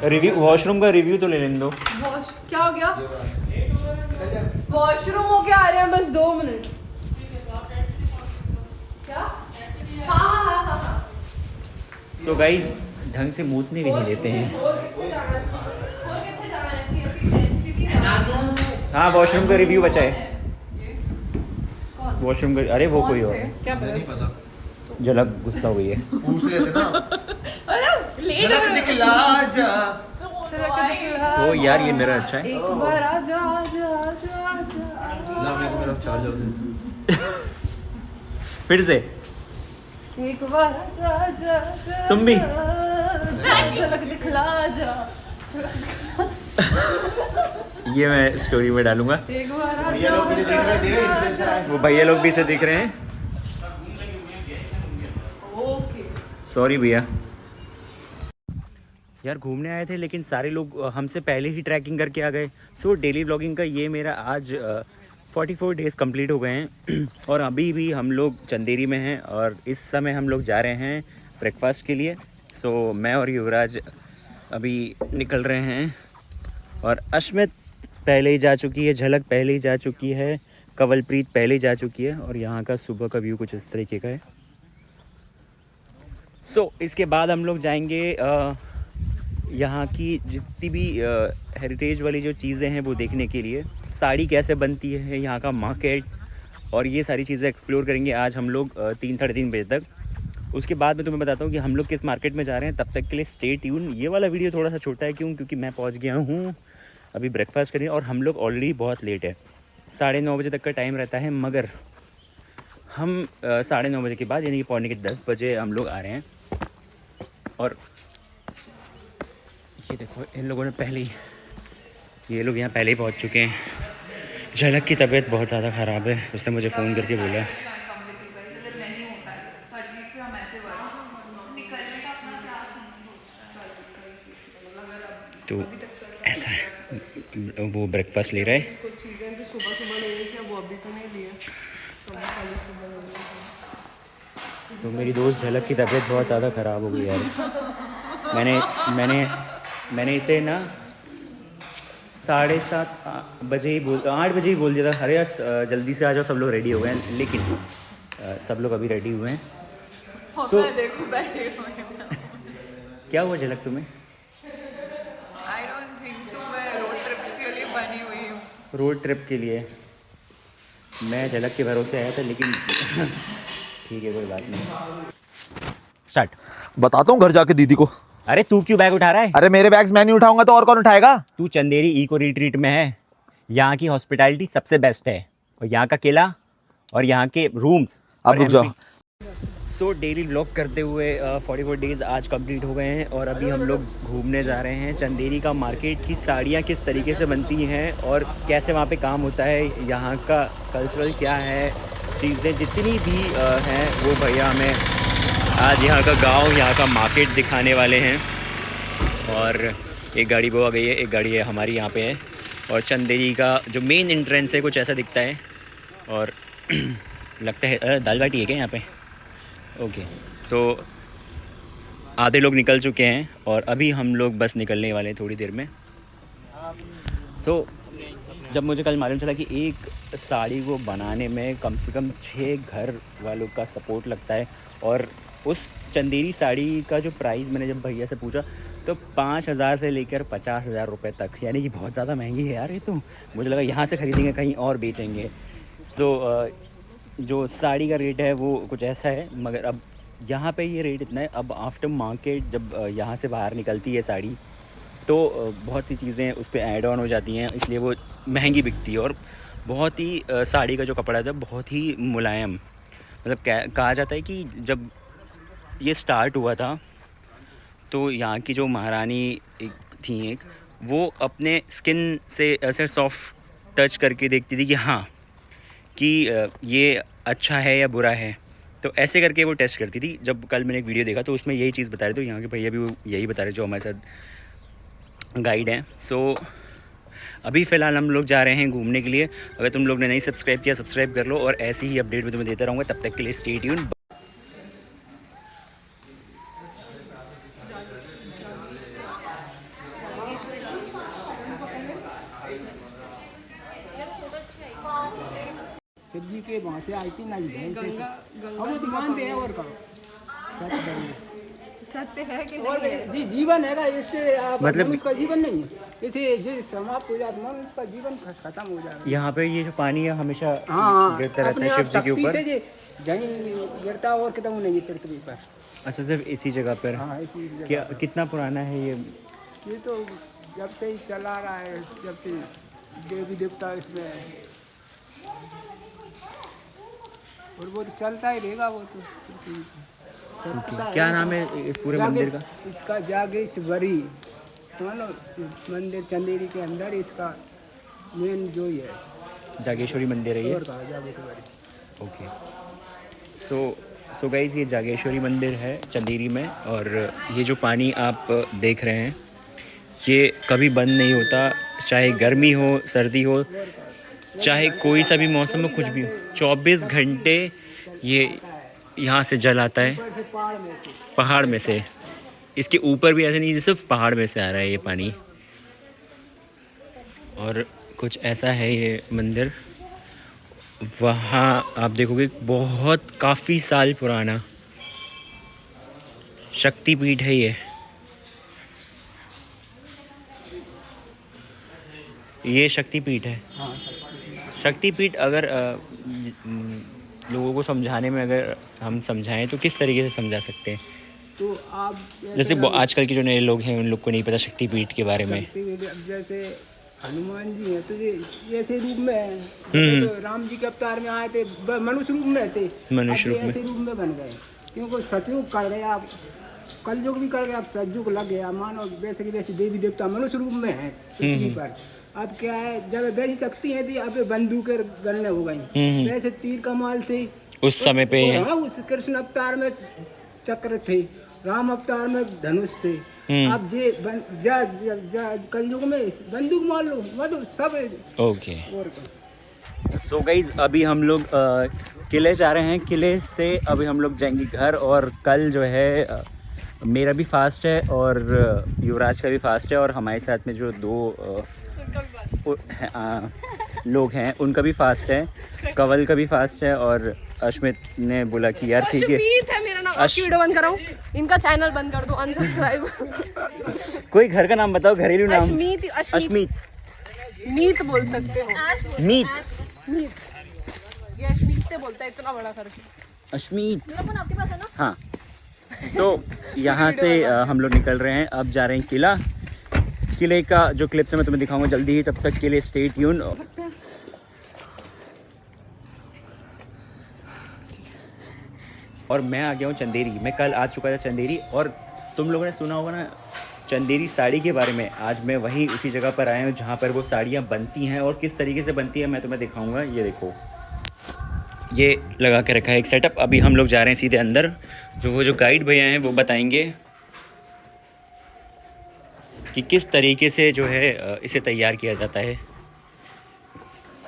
Speaker 1: रिव्यू, वॉशरूम का रिव्यू तो ले लेने दो।
Speaker 2: क्या हो गया? वॉशरूम हो गया, आ रहे हैं बस 2 मिनट। क्या? हाँ।
Speaker 1: सो गाइज ढंग से मूतने भी नहीं देते हैं।
Speaker 2: और कितने जाना है? ऐसी
Speaker 1: हाँ वॉशरूम का रिव्यू बचा है। वॉशरूम का, अरे वो कोई और है।
Speaker 2: क्या
Speaker 3: नहीं पता,
Speaker 1: झलक गुस्सा हुई है।
Speaker 3: पूछ लेते ना। झलक दिखला जा।
Speaker 1: ओ यार ये मेरा अच्छा है।
Speaker 2: एक बार आजा आजा आजा आजा।
Speaker 3: ला मेरे को मेरा चार्जर दे।
Speaker 1: फिर से
Speaker 2: एक बार आजा आजा आजा।
Speaker 1: तुम भी।
Speaker 2: झलक दिखला जा।
Speaker 1: ये मैं स्टोरी में डालूंगा।
Speaker 2: एक बार आजा
Speaker 3: ये लोग भी देख रहे थे, इन्फ्लुएंसर आए।
Speaker 1: वो भैया लोग भी इसे देख रहे हैं।
Speaker 2: ओके।
Speaker 1: सॉरी भैया। यार घूमने आए थे लेकिन सारे लोग हमसे पहले ही ट्रैकिंग करके आ गए। सो डेली व्लॉगिंग का ये मेरा आज 44 डेज़ कंप्लीट हो गए हैं और अभी भी हम लोग चंदेरी में हैं और इस समय हम लोग जा रहे हैं ब्रेकफास्ट के लिए। सो मैं और युवराज अभी निकल रहे हैं और अश्मित पहले ही जा चुकी है, झलक पहले ही जा चुकी है, कंवलप्रीत पहले ही जा चुकी है और यहाँ का सुबह का व्यू कुछ इस तरीके का है। सो इसके बाद हम लोग जाएंगे यहाँ की जितनी भी हेरिटेज वाली जो चीज़ें हैं वो देखने के लिए। साड़ी कैसे बनती है, यहाँ का मार्केट और ये सारी चीज़ें एक्सप्लोर करेंगे आज हम लोग 3 साढ़े 3 बजे तक। उसके बाद मैं तुम्हें बताता हूँ कि हम लोग किस मार्केट में जा रहे हैं। तब तक के लिए स्टे ट्यून। ये वाला वीडियो थोड़ा सा छोटा है क्योंकि मैं पहुँच गया हूँ अभी ब्रेकफास्ट करने और हम लोग ऑलरेडी बहुत लेट है। 9:30 बजे तक का टाइम रहता है, मगर हम 9:30 बजे के बाद यानी कि पौने के 10 बजे हम लोग आ रहे हैं। और ये देखो इन लोगों ने ये लोग यहाँ पहले ही पहुँच चुके हैं। झलक की तबीयत बहुत ज़्यादा ख़राब है, उसने मुझे फ़ोन करके बोला तो ऐसा है। वो ब्रेकफास्ट ले रहा है।
Speaker 3: कुछ चीज़ें जो सुबह ले रही थी वो अभी तो नहीं लिए,
Speaker 1: तो मेरी दोस्त झलक की तबीयत बहुत ज़्यादा ख़राब हो गई यार। मैंने इसे ना 7:30 बजे ही 8 बजे ही बोल दिया था, अरे यार जल्दी से आ जाओ, सब लोग रेडी हो गए हैं। लेकिन सब लोग अभी रेडी हुए हैं। So,
Speaker 2: देखो बैठे हुए हैं।
Speaker 1: क्या हुआ झलक तुम्हें?
Speaker 2: आई डोंट थिंक सो, मैं रोड ट्रिप के लिए बनी हुई हूँ।
Speaker 1: रोड ट्रिप के लिए मैं झलक के भरोसे आया था, लेकिन ठीक है कोई बात नहीं। स्टार्ट।
Speaker 5: बताता हूँ घर जाके दीदी को।
Speaker 1: अरे तू क्यों बैग उठा रहा है?
Speaker 5: अरे मेरे बैग्स मैं नहीं उठाऊंगा तो और कौन उठाएगा?
Speaker 1: तू चंदेरी इको रिट्रीट में है। यहाँ की हॉस्पिटैलिटी सबसे बेस्ट है, और यहाँ का किला और यहाँ के रूम्स।
Speaker 5: अब रुक जाओ।
Speaker 1: सो डेली व्लॉग करते हुए 44 डेज़ आज कंप्लीट हो गए हैं, और अभी हम लोग घूमने जा रहे हैं चंदेरी का मार्केट की साड़ियाँ किस तरीके से बनती हैं और कैसे वहाँ पे काम होता है, यहाँ का कल्चरल क्या है, चीज़ें जितनी भी हैं वो भैया हमें आज यहाँ का गांव, यहाँ का मार्केट दिखाने वाले हैं। और एक गाड़ी वो आ गई है, एक गाड़ी है हमारी यहाँ पे है, और चंदेरी का जो मेन एंट्रेंस है कुछ ऐसा दिखता है। और लगता है दाल बाटी है क्या यहाँ पे? ओके, तो आधे लोग निकल चुके हैं और अभी हम लोग बस निकलने वाले हैं थोड़ी देर में। जब मुझे कल मालूम चला कि एक साड़ी को बनाने में कम से कम 6 घर वालों का सपोर्ट लगता है, और उस चंदेरी साड़ी का जो प्राइस मैंने जब भैया से पूछा तो 5,000 से लेकर 50,000 रुपये तक, यानी कि बहुत ज़्यादा महंगी है यार ये तो। मुझे लगा यहाँ से ख़रीदेंगे कहीं और बेचेंगे। जो साड़ी का रेट है वो कुछ ऐसा है, मगर अब यहाँ पे ये रेट इतना है। अब आफ्टर मार्केट जब यहाँ से बाहर निकलती है साड़ी तो बहुत सी चीज़ें उस पर ऐड ऑन हो जाती हैं, इसलिए वो महंगी बिकती है। और बहुत ही साड़ी का जो कपड़ा था बहुत ही मुलायम, मतलब कहा जाता है कि जब ये स्टार्ट हुआ था तो यहाँ की जो महारानी थी एक, वो अपने स्किन से ऐसे सॉफ्ट टच करके देखती थी कि हाँ कि ये अच्छा है या बुरा है, तो ऐसे करके वो टेस्ट करती थी। जब कल मैंने एक वीडियो देखा तो उसमें यही चीज़ बता रहे थे, यहाँ के भैया भी यही बता रहे जो हमारे साथ गाइड हैं। अभी फ़िलहाल हम लोग जा रहे हैं घूमने के लिए। अगर तुम लोग ने नहीं सब्सक्राइब किया सब्सक्राइब कर लो, और ऐसी ही अपडेट मैं तुम्हें देता रहूँगा। तब तक के लिए स्टे ट्यून्ड।
Speaker 3: सब्जी के वहाँ से आई थी ना,
Speaker 2: गंगा
Speaker 3: हम तो मानते हैं और कहा
Speaker 2: सत्य है कि
Speaker 3: और
Speaker 2: नहीं है?
Speaker 3: जी जीवन है, इससे
Speaker 1: मतलब
Speaker 3: उसका जीवन नहीं है, इसे जो समाप्त हो जाता है उसका जीवन खत्म हो जाएगा।
Speaker 1: यहाँ पे ये जो पानी है हमेशा
Speaker 3: हाँ,
Speaker 1: गिरता रहता
Speaker 3: अपने
Speaker 1: है
Speaker 3: आप
Speaker 1: शिव जी के
Speaker 3: शक्ति
Speaker 1: ऊपर।
Speaker 3: से जहीं गिरता और कितना नहीं पृथ्वी पर।
Speaker 1: अच्छा, सिर्फ इसी जगह पर?
Speaker 3: हाँ, इसी जगह
Speaker 1: क्या कितना पुराना है ये?
Speaker 3: ये तो जब से ही चला रहा है, जब से देवी देवता इसमें, और वो तो चलता ही रहेगा वो तो।
Speaker 1: क्या नाम है इस पूरे मंदिर का?
Speaker 3: इसका जागेश्वरी मानो मंदिर चंदेरी के अंदर इसका मेन जो ही है
Speaker 1: जागेश्वरी मंदिर है ये।
Speaker 3: और कहा जागेश्वरी।
Speaker 1: ओके, सो गाइस ये जागेश्वरी मंदिर है चंदेरी में। और ये जो पानी आप देख रहे हैं ये कभी बंद नहीं होता, चाहे गर्मी हो सर्दी हो, चाहे कोई सा भी मौसम हो, कुछ भी हो, 24 घंटे ये यहाँ से जल आता है पहाड़ में से। इसके ऊपर भी ऐसे नहीं, सिर्फ पहाड़ में से आ रहा है ये पानी। और कुछ ऐसा है ये मंदिर। वहाँ आप देखोगे बहुत काफ़ी साल पुराना शक्तिपीठ है ये शक्तिपीठ है। शक्तिपीठ अगर लोगों को समझाने में अगर हम समझाएं तो किस तरीके से समझा सकते हैं?
Speaker 3: तो आप
Speaker 1: जैसे आजकल के जो नए लोग हैं उन लोग को नहीं पता शक्तिपीठ के बारे में।
Speaker 3: जैसे हनुमान जी हैं तो ये ऐसे रूप में है। पहले तो राम जी के अवतार में आए थे, मनुष्य रूप में थे,
Speaker 1: मनुष्य
Speaker 3: अब
Speaker 1: रूप
Speaker 3: ये ऐसे रूप में बन गए, क्योंकि सतयुग कर गया, कलयुग भी कर गया, अब सतयुग लग गया। मानो वैसे की वैसे देवी देवता मनुष्य रूप में है पृथ्वी पर। अब क्या है, जब वैसी शक्ति है थी, अब बंदूकें गन्ने हो गई, वैसे तीर कमाल थे
Speaker 1: उस समय पे।
Speaker 3: हाँ, उस कृष्ण अवतार में चक्र थे, राम अवतार में धनुष थे। अब कलयुग में बंदूक मान लो, मतलब सब।
Speaker 1: ओके।
Speaker 3: और
Speaker 1: सो गाइज अभी हम लोग किले जा रहे हैं। किले से अभी हम लोग जाएंगे घर, और कल जो है मेरा भी फास्ट है और युवराज का भी फास्ट है, और हमारे साथ में जो दो लोग हैं उनका भी फास्ट है, कवल का भी फास्ट है, और अश्मित ने बोला कि यार ठीक है।
Speaker 2: अश्मीत है मेरा नाम। आपकी वीडियो बंद कराऊं? इनका चैनल बंद कर दो, अनसब्सक्राइब।
Speaker 1: कोई घर का नाम बताओ, घरेलू नाम।
Speaker 2: अश्मीत,
Speaker 1: अश्मित,
Speaker 2: मीत बोल सकते हो।
Speaker 1: मीत,
Speaker 2: मीत, ये अश्मीत से बोलता है इतना बड़ा करके।
Speaker 1: अश्मित।
Speaker 2: आपके पास है ना?
Speaker 1: हाँ। तो यहाँ से हम लोग निकल रहे हैं, अब जा रहे हैं किला। किले का जो क्लिप्स है मैं तुम्हें दिखाऊंगा जल्दी ही, तब तक के लिए स्टे ट्यून। और मैं आ गया हूँ चंदेरी। मैं कल आ चुका था चंदेरी, और तुम लोगों ने सुना होगा ना चंदेरी साड़ी के बारे में। आज मैं वहीं उसी जगह पर आया हूँ जहाँ पर वो साड़ियाँ बनती हैं, और किस तरीके से बनती है मैं तुम्हें दिखाऊंगा। ये देखो, ये लगा के रखा है एक सेटअप। अभी हम लोग जा रहे हैं सीधे अंदर, जो गाइड भैया हैं वो बताएंगे कि किस तरीके से जो है इसे तैयार किया जाता है।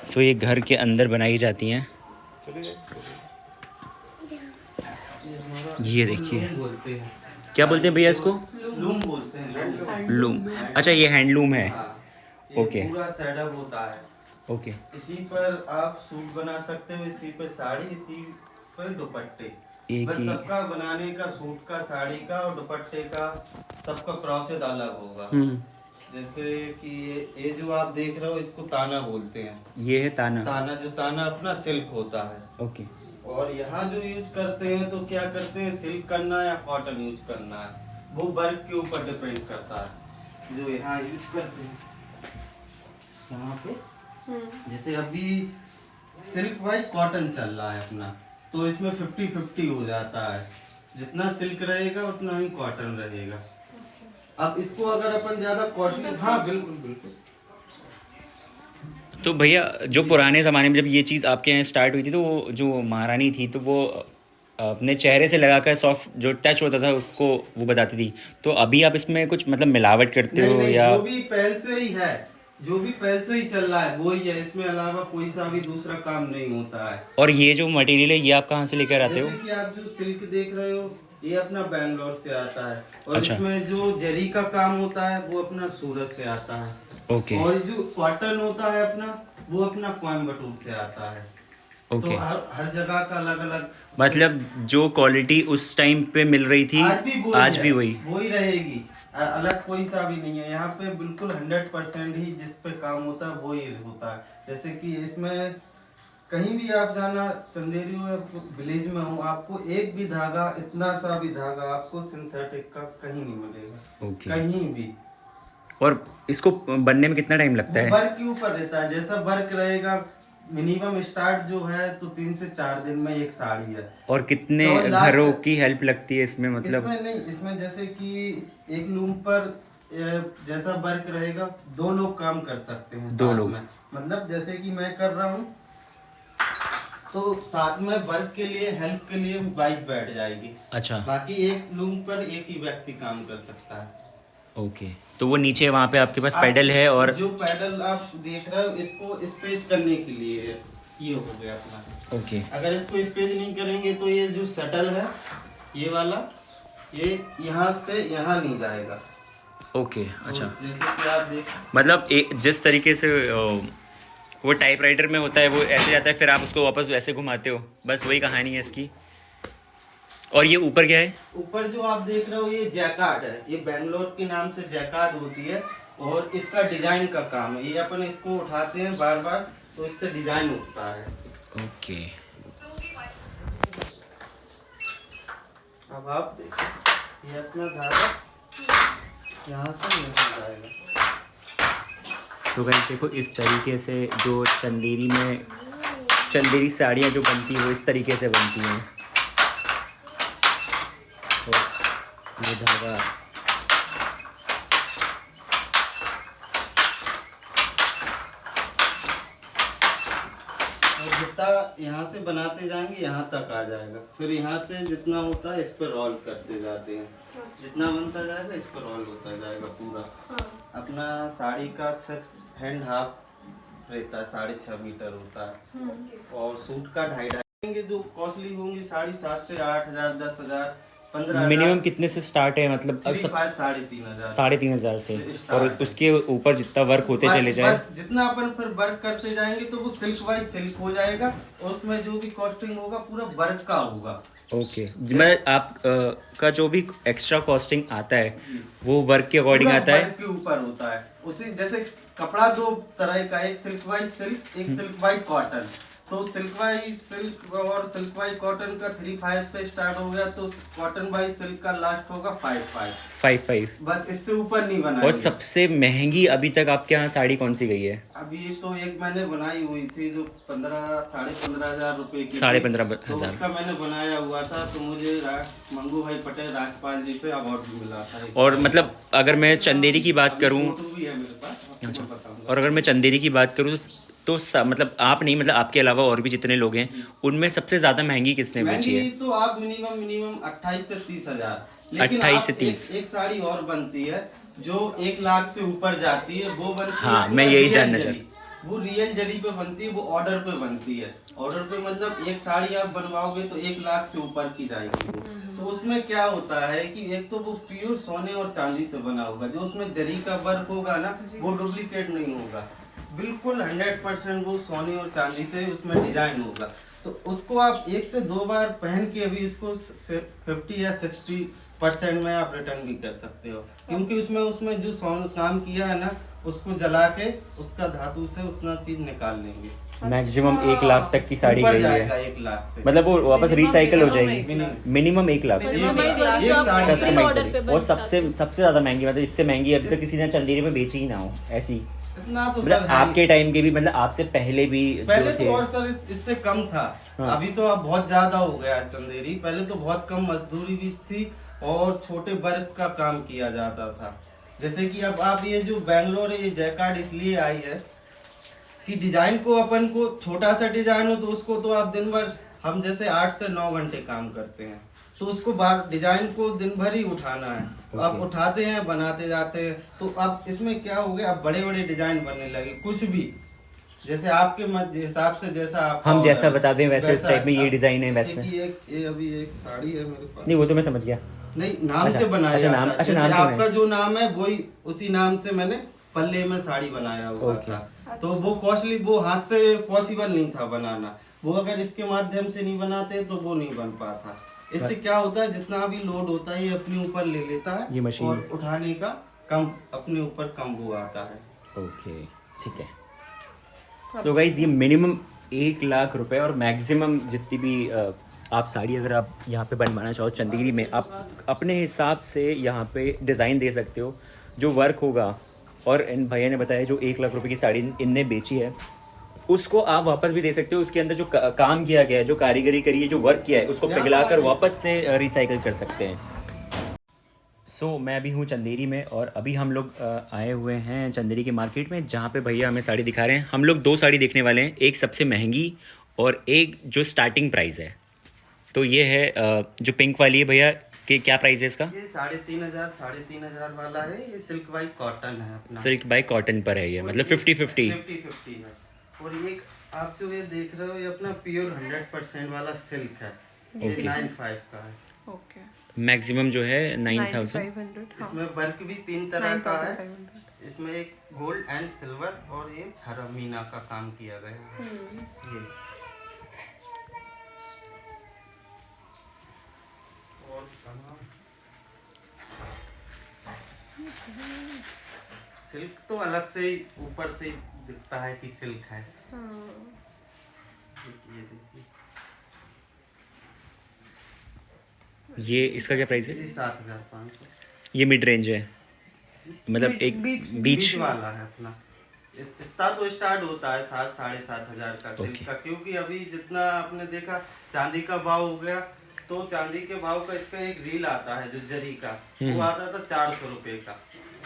Speaker 1: सो ये घर के अंदर बनाई जाती हैं। ये देखिए, क्या बोलते हैं भैया इसको?
Speaker 6: लूम बोलते हैं।
Speaker 1: लूम। अच्छा, ये हैंडलूम है।
Speaker 6: ये
Speaker 1: ओके।
Speaker 6: पूरा सेटअप होता है।
Speaker 1: ओके।
Speaker 6: इसी पर आप सूट बना सकते हो, इसी पर साड़ी, इसी पर दुपट्टे।
Speaker 1: एक
Speaker 6: बस
Speaker 1: ही।
Speaker 6: सबका बनाने का, सूट का, साड़ी का और दुपट्टे का सबका प्रोसेस अलग होगा। जैसे कि ये जो आप देख रहे हो इसको ताना बोलते हैं।
Speaker 1: ये है ताना।
Speaker 6: ताना अपना सिल्क होता है।
Speaker 1: ओके।
Speaker 6: और यहाँ जो यूज करते हैं तो क्या करते हैं, सिल्क करना है या कॉटन यूज करना है, वो वर्क के ऊपर डिपेंड करता है। जो यहाँ यूज करते हैं यहाँ पे, जैसे अभी सिल्क वाइज कॉटन चल रहा है अपना, तो इसमें 50-50 हो जाता है। जितना सिल्क रहेगा उतना ही कॉटन रहेगा। अब इसको अगर अपन ज्यादा कॉस्टली, हाँ बिल्कुल बिल्कुल।
Speaker 1: तो भैया जो पुराने ज़माने में जब ये चीज़ आपके यहाँ स्टार्ट हुई थी, तो वो जो महारानी थी तो वो अपने चेहरे से लगाकर सॉफ्ट जो टच होता था उसको वो बताती थी। तो अभी आप इसमें कुछ मतलब मिलावट करते हो
Speaker 6: नहीं,
Speaker 1: या?
Speaker 6: जो भी पहले से ही है, जो भी पहले से ही चल रहा है वो ही है, इसमें अलावा कोई सा भी दूसरा काम नहीं होता है।
Speaker 1: और ये जो मटेरियल है ये आप कहाँ से लेकर आते हो?
Speaker 6: जैसे कि आप जो सिल्क देख रहे हो ये अपना बैंगलोर से आता है, और
Speaker 1: अच्छा।
Speaker 6: इसमें जो जरी का काम होता है वो अपना सूरत से आता है।
Speaker 1: ओके।
Speaker 6: और जो कॉटन होता है अपना, वो अपना कोयम्बटूर से आता है।
Speaker 1: ओके।
Speaker 6: तो हर जगह का अलग अलग,
Speaker 1: मतलब जो क्वालिटी उस टाइम पे मिल रही थी आज भी
Speaker 6: वही रहेगी। अलग कोई सा भी नहीं है यहाँ पे, बिल्कुल 100% ही जिस पे काम होता है वही होता है। जैसे कि इसमें कहीं भी आप जाना, चंदेरी विलेज में हो, आपको एक भी धागा, इतना सा भी धागा आपको सिंथेटिक का कहीं नहीं मिलेगा।
Speaker 1: ओके।
Speaker 6: कहीं भी।
Speaker 1: और इसको बनने में कितना टाइम लगता है?
Speaker 6: वर्क के ऊपर रहता है, जैसा वर्क रहेगा। मिनिमम स्टार्ट जो है तो 3 से 4 दिन में एक साड़ी है।
Speaker 1: और कितने
Speaker 6: तो
Speaker 1: घरों की हेल्प लगती है इसमें? मतलब
Speaker 6: इसमें नहीं, इसमें जैसे कि एक लूम पर जैसा वर्क रहेगा 2 लोग काम कर सकते हैं।
Speaker 1: 2
Speaker 6: साथ
Speaker 1: लोग।
Speaker 6: में। मतलब जैसे कि मैं कर रहा हूँ तो साथ में वर्क के लिए, हेल्प के लिए वाइफ बैठ जाएगी।
Speaker 1: अच्छा।
Speaker 6: बाकी एक लूम पर एक ही व्यक्ति काम कर सकता है।
Speaker 1: ओके। तो वो नीचे वहाँ पे आपके पास पैडल है, और
Speaker 6: जो पैडल आप देख रहे हो इसको स्पेस करने के लिए है। ये हो गया अपना।
Speaker 1: ओके।
Speaker 6: अगर इसको स्पेस नहीं करेंगे तो ये जो शटल है ये वाला, ये यहाँ से यहाँ नहीं जाएगा।
Speaker 1: ओके। अच्छा।
Speaker 6: तो जैसे कि आप देख,
Speaker 1: मतलब जिस तरीके से वो टाइपराइटर में होता है वो ऐसे जाता है, फिर आप उसको वापस वैसे घुमाते हो, बस वही कहानी है इसकी। और ये ऊपर क्या है?
Speaker 6: ऊपर जो आप देख रहे हो ये जैकार्ड है। ये बैंगलोर के नाम से जैकार्ड होती है, और इसका डिजाइन का काम है। ये अपन इसको उठाते हैं बार बार तो इससे डिजाइन उठता है।
Speaker 1: ओके।
Speaker 6: अब आप देखो, ये अपना धागा यहाँ से निकल जाएगा।
Speaker 1: तो गाइस देखो इस तरीके से जो चंदेरी साड़ियाँ जो बनती है वो इस तरीके से बनती हैं। तो ये धागा
Speaker 6: जितना यहाँ से बनाते जाएंगे यहाँ तक आ जाएगा, फिर यहाँ से जितना होता है इस पर रोल करते जाते हैं, जितना बनता जाएगा इस पर रोल होता जाएगा पूरा। अपना साड़ी का 6 हैंड हाफ रहता है, 6.5 मीटर होता है, और सूट का 2.5 जो कॉस्टली होंगी साड़ी 7 से 8 हज़ार, 10 हज़ार, 15
Speaker 1: मिनिमम कितने से स्टार्ट है, मतलब अब सब 3,500 से, और उसके ऊपर जितना वर्क होते चले जाए,
Speaker 6: जितना अपन फिर वर्क करते जाएंगे तो वो सिल्क बाई सिल्क हो जाएगा, और उसमें जो भी कॉस्टिंग होगा पूरा वर्क का होगा।
Speaker 1: ओके मैं आप का जो भी एक्स्ट्रा कॉस्टिंग आता है वो वर्क के अकॉर्डिंग आता है,
Speaker 6: वर्क के ऊपर होता है। उसी जैसे कपड़ा 2 तरह का, एक सिल्क बाई सिल्क, एक सिल्क बाई कॉटन। तो सिल्क बाई सिल्क और सिल्क बाई कॉटन का 3,500 से स्टार्ट हो गया, तो कॉटन बाई सिल्क का लास्ट होगा 5,500। बस इससे ऊपर नहीं बनाएंगे।
Speaker 1: और सबसे महंगी अभी तक आपके यहाँ साड़ी कौन सी गई है?
Speaker 6: अभी तो एक मैंने बनाई हुई थी जो 15,500 हज़ार रुपए की,
Speaker 1: 15,500
Speaker 6: तो उसका मैंने बनाया हुआ था, तो मुझे मंगू भाई पटेल राजपाल जी से अवार्ड भी मिला था।
Speaker 1: और मतलब अगर मैं चंदेरी की बात करूँ,
Speaker 6: फोटो भी है मेरे पास, आपको मैं बताऊंगा।
Speaker 1: और अगर मैं चंदेरी की बात करूँ तो मतलब आप नहीं, मतलब आपके अलावा और भी जितने लोग हैं उनमें सबसे ज्यादा महंगी किसने बेची है?
Speaker 6: तो आप मिनिमम 28 से 30 हज़ार, लेकिन
Speaker 1: 28 से 30।
Speaker 6: एक साड़ी और बनती है जो 1 लाख से ऊपर जाती है, वो बनती है।
Speaker 1: हाँ, मैं यही जानना
Speaker 6: वो रियल जरी पे बनती है, वो ऑर्डर पे बनती है। ऑर्डर पे मतलब एक साड़ी आप बनवाओगे तो 1 लाख से ऊपर की जाएगी वो। तो उसमें क्या होता है कि एक तो वो प्योर सोने और चांदी से बना होगा, जो उसमें जरी का वर्क होगा ना, वो डुप्लीकेट नहीं होगा, बिल्कुल 100% वो सोने और चांदी से उसमें डिजाइन होगा। तो उसको आप 1 से 2 बार पहन के अभी उसको 50 या 60% में आप रिटर्न भी कर सकते हो, क्योंकि उसमें जो सोना काम किया है ना, उसको जला के उसका धातु से उतना चीज निकाल लेंगे।
Speaker 1: मैक्सिमम 1 लाख तक की साड़ी गई है,
Speaker 6: 1 लाख से,
Speaker 1: मतलब वो वापस रिसाइकल हो जाएगी। मिनिमम 1 लाख। और सबसे ज्यादा महंगी, मतलब इससे महंगी अभी तक किसी ने चंदेरी में बेची ही ना हो ऐसी।
Speaker 6: इतना तो
Speaker 1: मतलब
Speaker 6: सर
Speaker 1: आपके टाइम के भी, मतलब आपसे पहले भी
Speaker 6: पहले
Speaker 1: जो थे।
Speaker 6: तो और सर इससे कम था।
Speaker 1: हाँ।
Speaker 6: अभी तो अब बहुत ज्यादा हो गया है चंदेरी। पहले तो बहुत कम मजदूरी भी थी और छोटे वर्क का काम किया जाता था। जैसे कि अब आप ये जो बैंगलोर है, ये जैकार्ड इसलिए आई है कि डिजाइन को अपन को छोटा सा डिजाइन हो तो उसको तो आप दिन भर, हम जैसे 8 से 9 घंटे काम करते हैं, तो उसको डिजाइन को दिन भर ही उठाना है। तो आप उठाते हैं, बनाते जाते हैं। तो अब इसमें क्या हो गया, अब बड़े बड़े डिजाइन बनने लगे, कुछ भी जैसे आपके हिसाब से, जैसा आप
Speaker 1: हम जैसा बता दें वैसे इस टाइप में ये डिजाइन है वैसे।
Speaker 6: ये अभी एक साड़ी है मेरे पास।
Speaker 1: नहीं वो तो मैं समझ गया,
Speaker 6: नहीं नाम
Speaker 1: अच्छा,
Speaker 6: से बनाया
Speaker 1: अच्छा,
Speaker 6: जाता
Speaker 1: नाम-
Speaker 6: है।
Speaker 1: अच्छा,
Speaker 6: जैसे
Speaker 1: नाम से
Speaker 6: आपका जो नाम है वही उसी नाम से मैंने पल्ले में साड़ी बनाया हुआ था। तो वो कॉस्टली, वो हाथ से पॉसिबल नहीं था बनाना। वो अगर इसके माध्यम से नहीं बनाते तो वो नहीं बन पाता। इससे क्या होता है, जितना भी लोड होता है ये अपने ऊपर ले लेता है,
Speaker 1: ये मशीन,
Speaker 6: और उठाने का कम अपने ऊपर कम वो आता है।
Speaker 1: ओके ठीक है। सो गाइज ये मिनिमम 1 लाख रुपए और मैक्सिमम जितनी भी आप साड़ी अगर आप यहाँ पे बनवाना चाहो चंदेरी में, आप अपने हिसाब से यहाँ पे डिज़ाइन दे सकते हो जो वर्क होगा। और इन भैया ने बताया जो 1 लाख रुपए की साड़ी इनने बेची है उसको आप वापस भी दे सकते हो। उसके अंदर जो काम किया गया है, जो कारीगरी करी है, जो वर्क किया है, उसको पिघलाकर वापस से रिसाइकल कर सकते हैं। सो मैं अभी हूँ चंदेरी में और अभी हम लोग आए हुए हैं चंदेरी के मार्केट में, जहाँ पे भैया हमें साड़ी दिखा रहे हैं। हम लोग 2 साड़ी देखने वाले हैं, एक सबसे महंगी और एक जो स्टार्टिंग प्राइस है। तो ये है जो पिंक वाली है भैया, कि क्या प्राइस है इसका?
Speaker 6: ये 3,500 वाला है। ये सिल्क बाई कॉटन है अपना।
Speaker 1: सिल्क बाई कॉटन पर है ये, मतलब 50-50
Speaker 6: है। और ये आप जो ये देख रहे हो ये अपना प्योर 100% वाला सिल्क है। ये 9,500 का है।
Speaker 2: ओके।
Speaker 1: मैक्सिमम जो है 9,000।
Speaker 2: 9,500।
Speaker 6: इसमें वर्क भी 3 तरह का है। इसमें एक गोल्ड एंड सिल्वर और एक हरा मीना का काम किया गया है। ये और सिल्क तो अलग से ही ऊपर से दिखता है कि सिल्क है। ये देखिए,
Speaker 1: ये इसका क्या प्राइस है?
Speaker 6: ये 7,500।
Speaker 1: ये मिड रेंज है, मतलब एक बीच
Speaker 6: वाला है अपना। इतना तो स्टार्ट होता है 7-7,500 का सिल्क
Speaker 1: Okay.
Speaker 6: का, क्योंकि अभी जितना आपने देखा चांदी का भाव हो गया, तो चांदी के भाव का इसका एक रील आता है जो जरी का, वो आता था 400 रुपए का,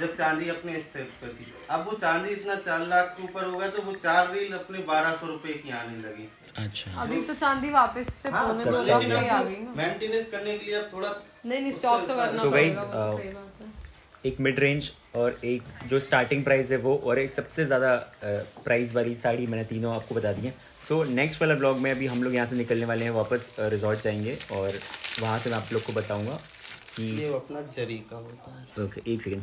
Speaker 6: जब चांदी अपने स्तर पर थी। अब वो चांदी इतना 4 लाख के ऊपर हो गया, तो वो 4 रील अपने 1200 रुपए की आने लगी।
Speaker 1: अच्छा,
Speaker 2: अभी तो चांदी वापस से
Speaker 6: हाँ,
Speaker 2: पौने 2 लाख
Speaker 6: लेकिन
Speaker 2: में ही आ गई
Speaker 6: अब
Speaker 2: ना।
Speaker 6: मेंटेनेंस करने के लिए अब थोड़ा
Speaker 2: नहीं स्टॉक तो करना
Speaker 1: So guys,
Speaker 2: पड़ेगा, वो तो सही बात है।
Speaker 1: एक मिड रेंज और एक जो स्टार्टिंग प्राइस है वो, और एक सबसे ज़्यादा प्राइस वाली साड़ी मैंने तीनों आपको बता दी हैं। सो नेक्स्ट वाला ब्लॉग में अभी हम लोग यहाँ से निकलने वाले हैं, वापस रिजॉर्ट जाएंगे और वहाँ से मैं आप लोग को बताऊँगा कि
Speaker 6: ये अपना जरी का होता है।
Speaker 1: ओके, एक सेकेंड,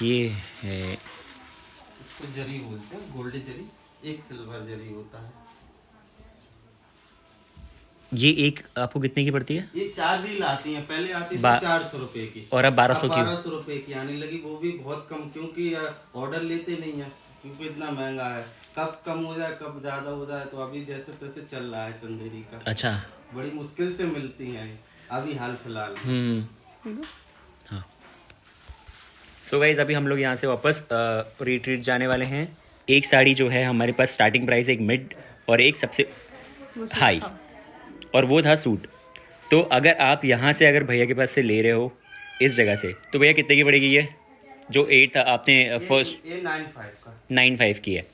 Speaker 1: ये है
Speaker 6: इसको जरी बोलते हैं, गोल्ड जरी, एक सिल्वर जरी होता है।
Speaker 1: ये एक आपको कितने की पड़ती है?
Speaker 6: ये 4 रील आती हैं, पहले आती थी 400 रुपए की,
Speaker 1: और अब 1200 की।
Speaker 6: 1200 रुपए की आने लगी, वो भी बहुत कम, क्योंकि ऑर्डर लेते नहीं है, क्योंकि इतना महंगा है। कब कम हो जाए कब ज्यादा हो जाए, तो अभी जैसे तैसे चल रहा है चंदेरी का।
Speaker 1: अच्छा,
Speaker 6: बड़ी मुश्किल से मिलती हैं अभी हाल फिलहाल।
Speaker 1: हाँ। सो गाइज अभी हम लोग यहाँ से वापस रिट्रीट जाने वाले हैं। एक साड़ी जो है हमारे पास स्टार्टिंग प्राइस, एक मिड और एक सबसे हाई, और वो था सूट। तो अगर आप यहाँ से अगर भैया के पास से ले रहे हो इस जगह से, तो भैया कितने की पड़ेगी ये? जो 8 था आपने फर्स्ट,
Speaker 6: ये 95 का
Speaker 1: 95 की है।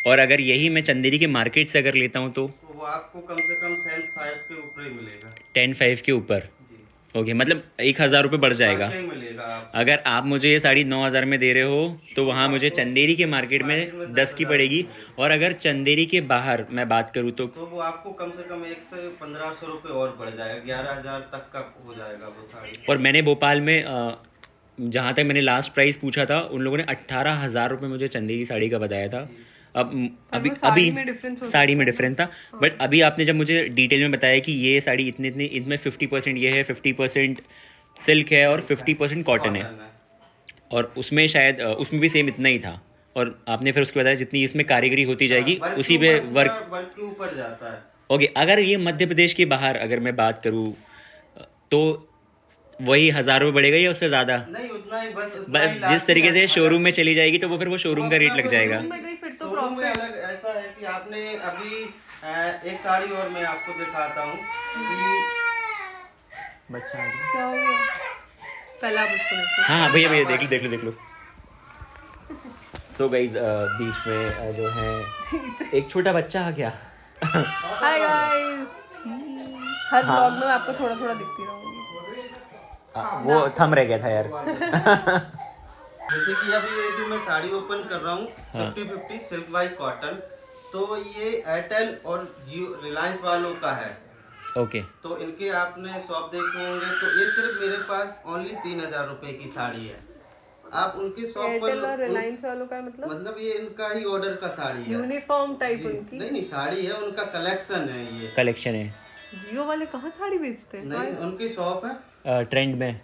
Speaker 1: और अगर यही मैं चंदेरी के मार्केट से अगर लेता हूँ तो
Speaker 6: वो आपको कम से कम 10,500 के ऊपर ही मिलेगा।
Speaker 1: 10,500 के ऊपर।
Speaker 6: जी,
Speaker 1: ओके, मतलब 1,000 रुपये बढ़ जाएगा।
Speaker 6: बढ़ के ही मिलेगा आपको।
Speaker 1: अगर आप मुझे ये साड़ी 9,000 में दे रहे हो तो वहाँ मुझे चंदेरी के मार्केट में 10 की पड़ेगी। और अगर चंदेरी के बाहर मैं बात करूँ तो
Speaker 6: वो आपको कम से कम 1 से 1,500 रुपये और बढ़ जाएगा, 11,000 तक का हो जाएगा वो साड़ी।
Speaker 1: और मैंने भोपाल में जहाँ तक मैंने लास्ट प्राइस पूछा था, उन लोगों ने 18,000 रुपये मुझे चंदेरी साड़ी का बताया था। अब अभी
Speaker 2: साड़ी में difference हो
Speaker 1: साड़ी में डिफरेंस था, बट अभी आपने जब मुझे डिटेल में बताया कि ये साड़ी इतने इतने, इसमें 50% ये है, 50% सिल्क है और 50% कॉटन है, और उसमें शायद उसमें भी सेम इतना ही था। और आपने फिर उसके बताया जितनी इसमें कारीगरी होती जाएगी उसी पे वर्क
Speaker 6: के ऊपर जाता है।
Speaker 1: ओके, अगर ये मध्य प्रदेश के बाहर अगर मैं बात करूँ तो वही 1,000 रुपये बढ़ेगा या उससे ज़्यादा?
Speaker 6: नहीं, उतना ही, बस उतना ही
Speaker 1: जिस तरीके से शोरूम में चली जाएगी तो वो फिर वो शोरूम का रेट लग जाएगा।
Speaker 2: फिर तो
Speaker 6: शोरूम में अलग ऐसा है कि आपने अभी एक साड़ी और मैं आपको दिखाता हूँ कि
Speaker 2: क्या हो गया? पहले आप उसको देखो।
Speaker 1: हाँ भैया भैया देख लो। सो गाइज बीच में जो है एक छोटा बच्चा आ गया।
Speaker 2: हाय गाइस, हर ब्लॉग में मैं आपको थोड़ा थोड़ा दिखती रहूंगी।
Speaker 1: वो थम रह गया था यार।
Speaker 6: जैसे कि अभी ये जो मैं साड़ी ओपन कर रहा हूँ 50-50 सिल्क वाइट कॉटन, तो ये एयरटेल और जियो रिलायंस वालों का है।
Speaker 1: ओके,
Speaker 6: तो इनके आपने शॉप देखे होंगे, तो ये सिर्फ मेरे पास ओनली 3,000 रुपए की साड़ी है। आप उनके शॉप
Speaker 2: एयरटेल और
Speaker 6: पर
Speaker 2: रिलायंस वालों का
Speaker 6: मतलब ये इनका ही ऑर्डर का साड़ी है,
Speaker 2: यूनिफॉर्म टाइप
Speaker 6: जी,
Speaker 2: उनकी।
Speaker 6: नहीं साड़ी है, उनका कलेक्शन है ये।
Speaker 1: कलेक्शन है।
Speaker 2: जियो वाले कहाँ साड़ी बेचते हैं?
Speaker 6: नहीं, उनकी शॉप है,
Speaker 1: ट्रेंड में।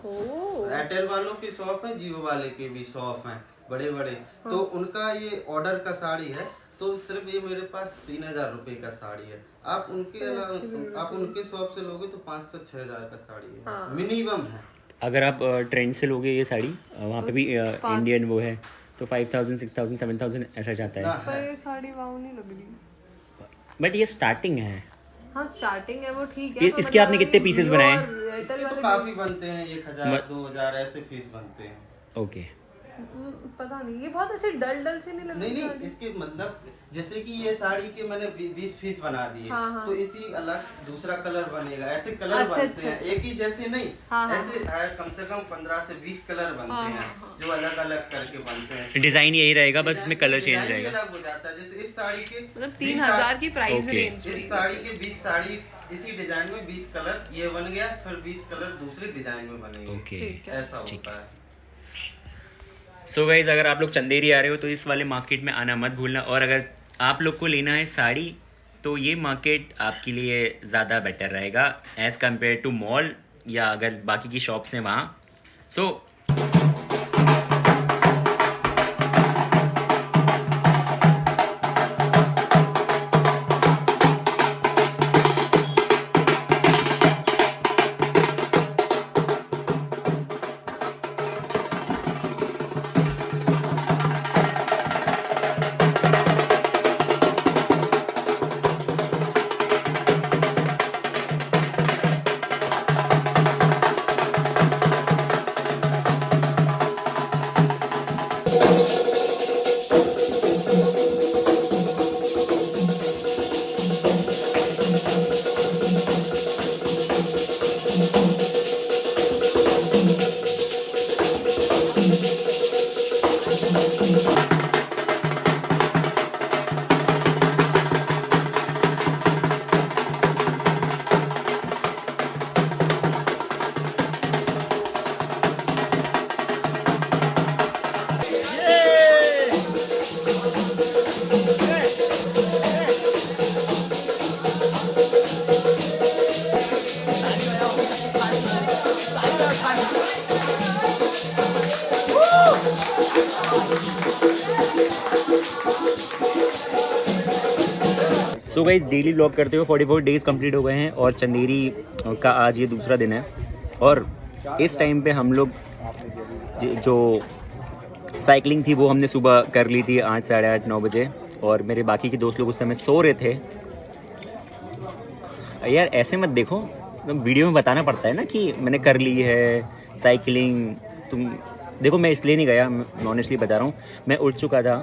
Speaker 2: ओह,
Speaker 6: एयरटेल वालों की शॉप है, जियो वाले की भी शॉप है, बड़े बड़े। तो उनका ये ऑर्डर का साड़ी है, तो सिर्फ ये मेरे पास 3,000 रुपए का साड़ी है। आप उनके अलावा आप उनके शॉप से लोगे तो 5 से 6,000 का साड़ी है, मिनिमम है।
Speaker 1: अगर आप ट्रेंड से लोगे ये साड़ी, वहाँ पे भी इंडियन वो है, तो 5,000 6,000 7,000 ऐसा जाता है।
Speaker 2: पर ये साड़ी वाव नहीं लग रही।
Speaker 1: बट ये स्टार्टिंग है।
Speaker 2: हाँ स्टार्टिंग है वो, ठीक है।
Speaker 1: इसके आपने कितने पीसेस बनाए?
Speaker 2: एयरटेल
Speaker 6: तो
Speaker 2: वाले
Speaker 6: काफी बनते हैं, 1,000 2,000 ऐसे पीस बनते हैं।
Speaker 1: ओके,
Speaker 2: पता नहीं, ये बहुत ऐसे डल से नहीं लग रही
Speaker 6: नहीं,
Speaker 2: साड़ी।
Speaker 6: इसके मतलब जैसे कि ये साड़ी के मैंने 20 पीस बना दिए,
Speaker 2: हाँ।
Speaker 6: तो इसी अलग दूसरा कलर बनेगा, ऐसे कलर
Speaker 2: अच्छा,
Speaker 6: बनते हैं, एक ही जैसे नहीं।
Speaker 2: हाँ।
Speaker 6: ऐसे कम से कम 15 से 20 कलर बनते हैं, जो अलग अलग करके बनते हैं।
Speaker 1: डिजाइन यही रहेगा, बस इसमें कलर चेंज
Speaker 6: डिजाइन भी
Speaker 1: रहेगा।
Speaker 6: अलग हो जाता है। जैसे इस साड़ी के
Speaker 2: मतलब 3,000 की प्राइस
Speaker 1: Okay.
Speaker 2: रेंज
Speaker 6: इस साड़ी के 20 साड़ी इसी डिजाइन में 20 कलर ये बन गया, फिर 20 कलर दूसरे डिजाइन में बनेंगे।
Speaker 1: ओके,
Speaker 2: ठीक है।
Speaker 6: ऐसा होता है।
Speaker 1: सो गाइज अगर आप लोग चंदेरी आ रहे हो तो इस वाले मार्केट में आना मत भूलना। और अगर आप लोग को लेना है साड़ी तो ये मार्केट आपके लिए ज़्यादा बेटर रहेगा एज़ कम्पेयर टू मॉल या अगर बाकी की शॉप्स हैं वहाँ। सो सो गाइस डेली व्लॉग करते हुए 44 डेज़ कंप्लीट हो गए हैं और चंदेरी का आज ये दूसरा दिन है। और इस टाइम पे हम लोग जो साइकिलिंग थी वो हमने सुबह कर ली थी 8, साढ़े 8, 9 बजे। और मेरे बाकी के दोस्त लोग उस समय सो रहे थे। यार ऐसे मत देखो, तो वीडियो में बताना पड़ता है ना कि मैंने कर ली है साइकिलिंग। तुम देखो मैं इसलिए नहीं गया, मैं ऑनेस्टली बता रहा हूँ, मैं उठ चुका था।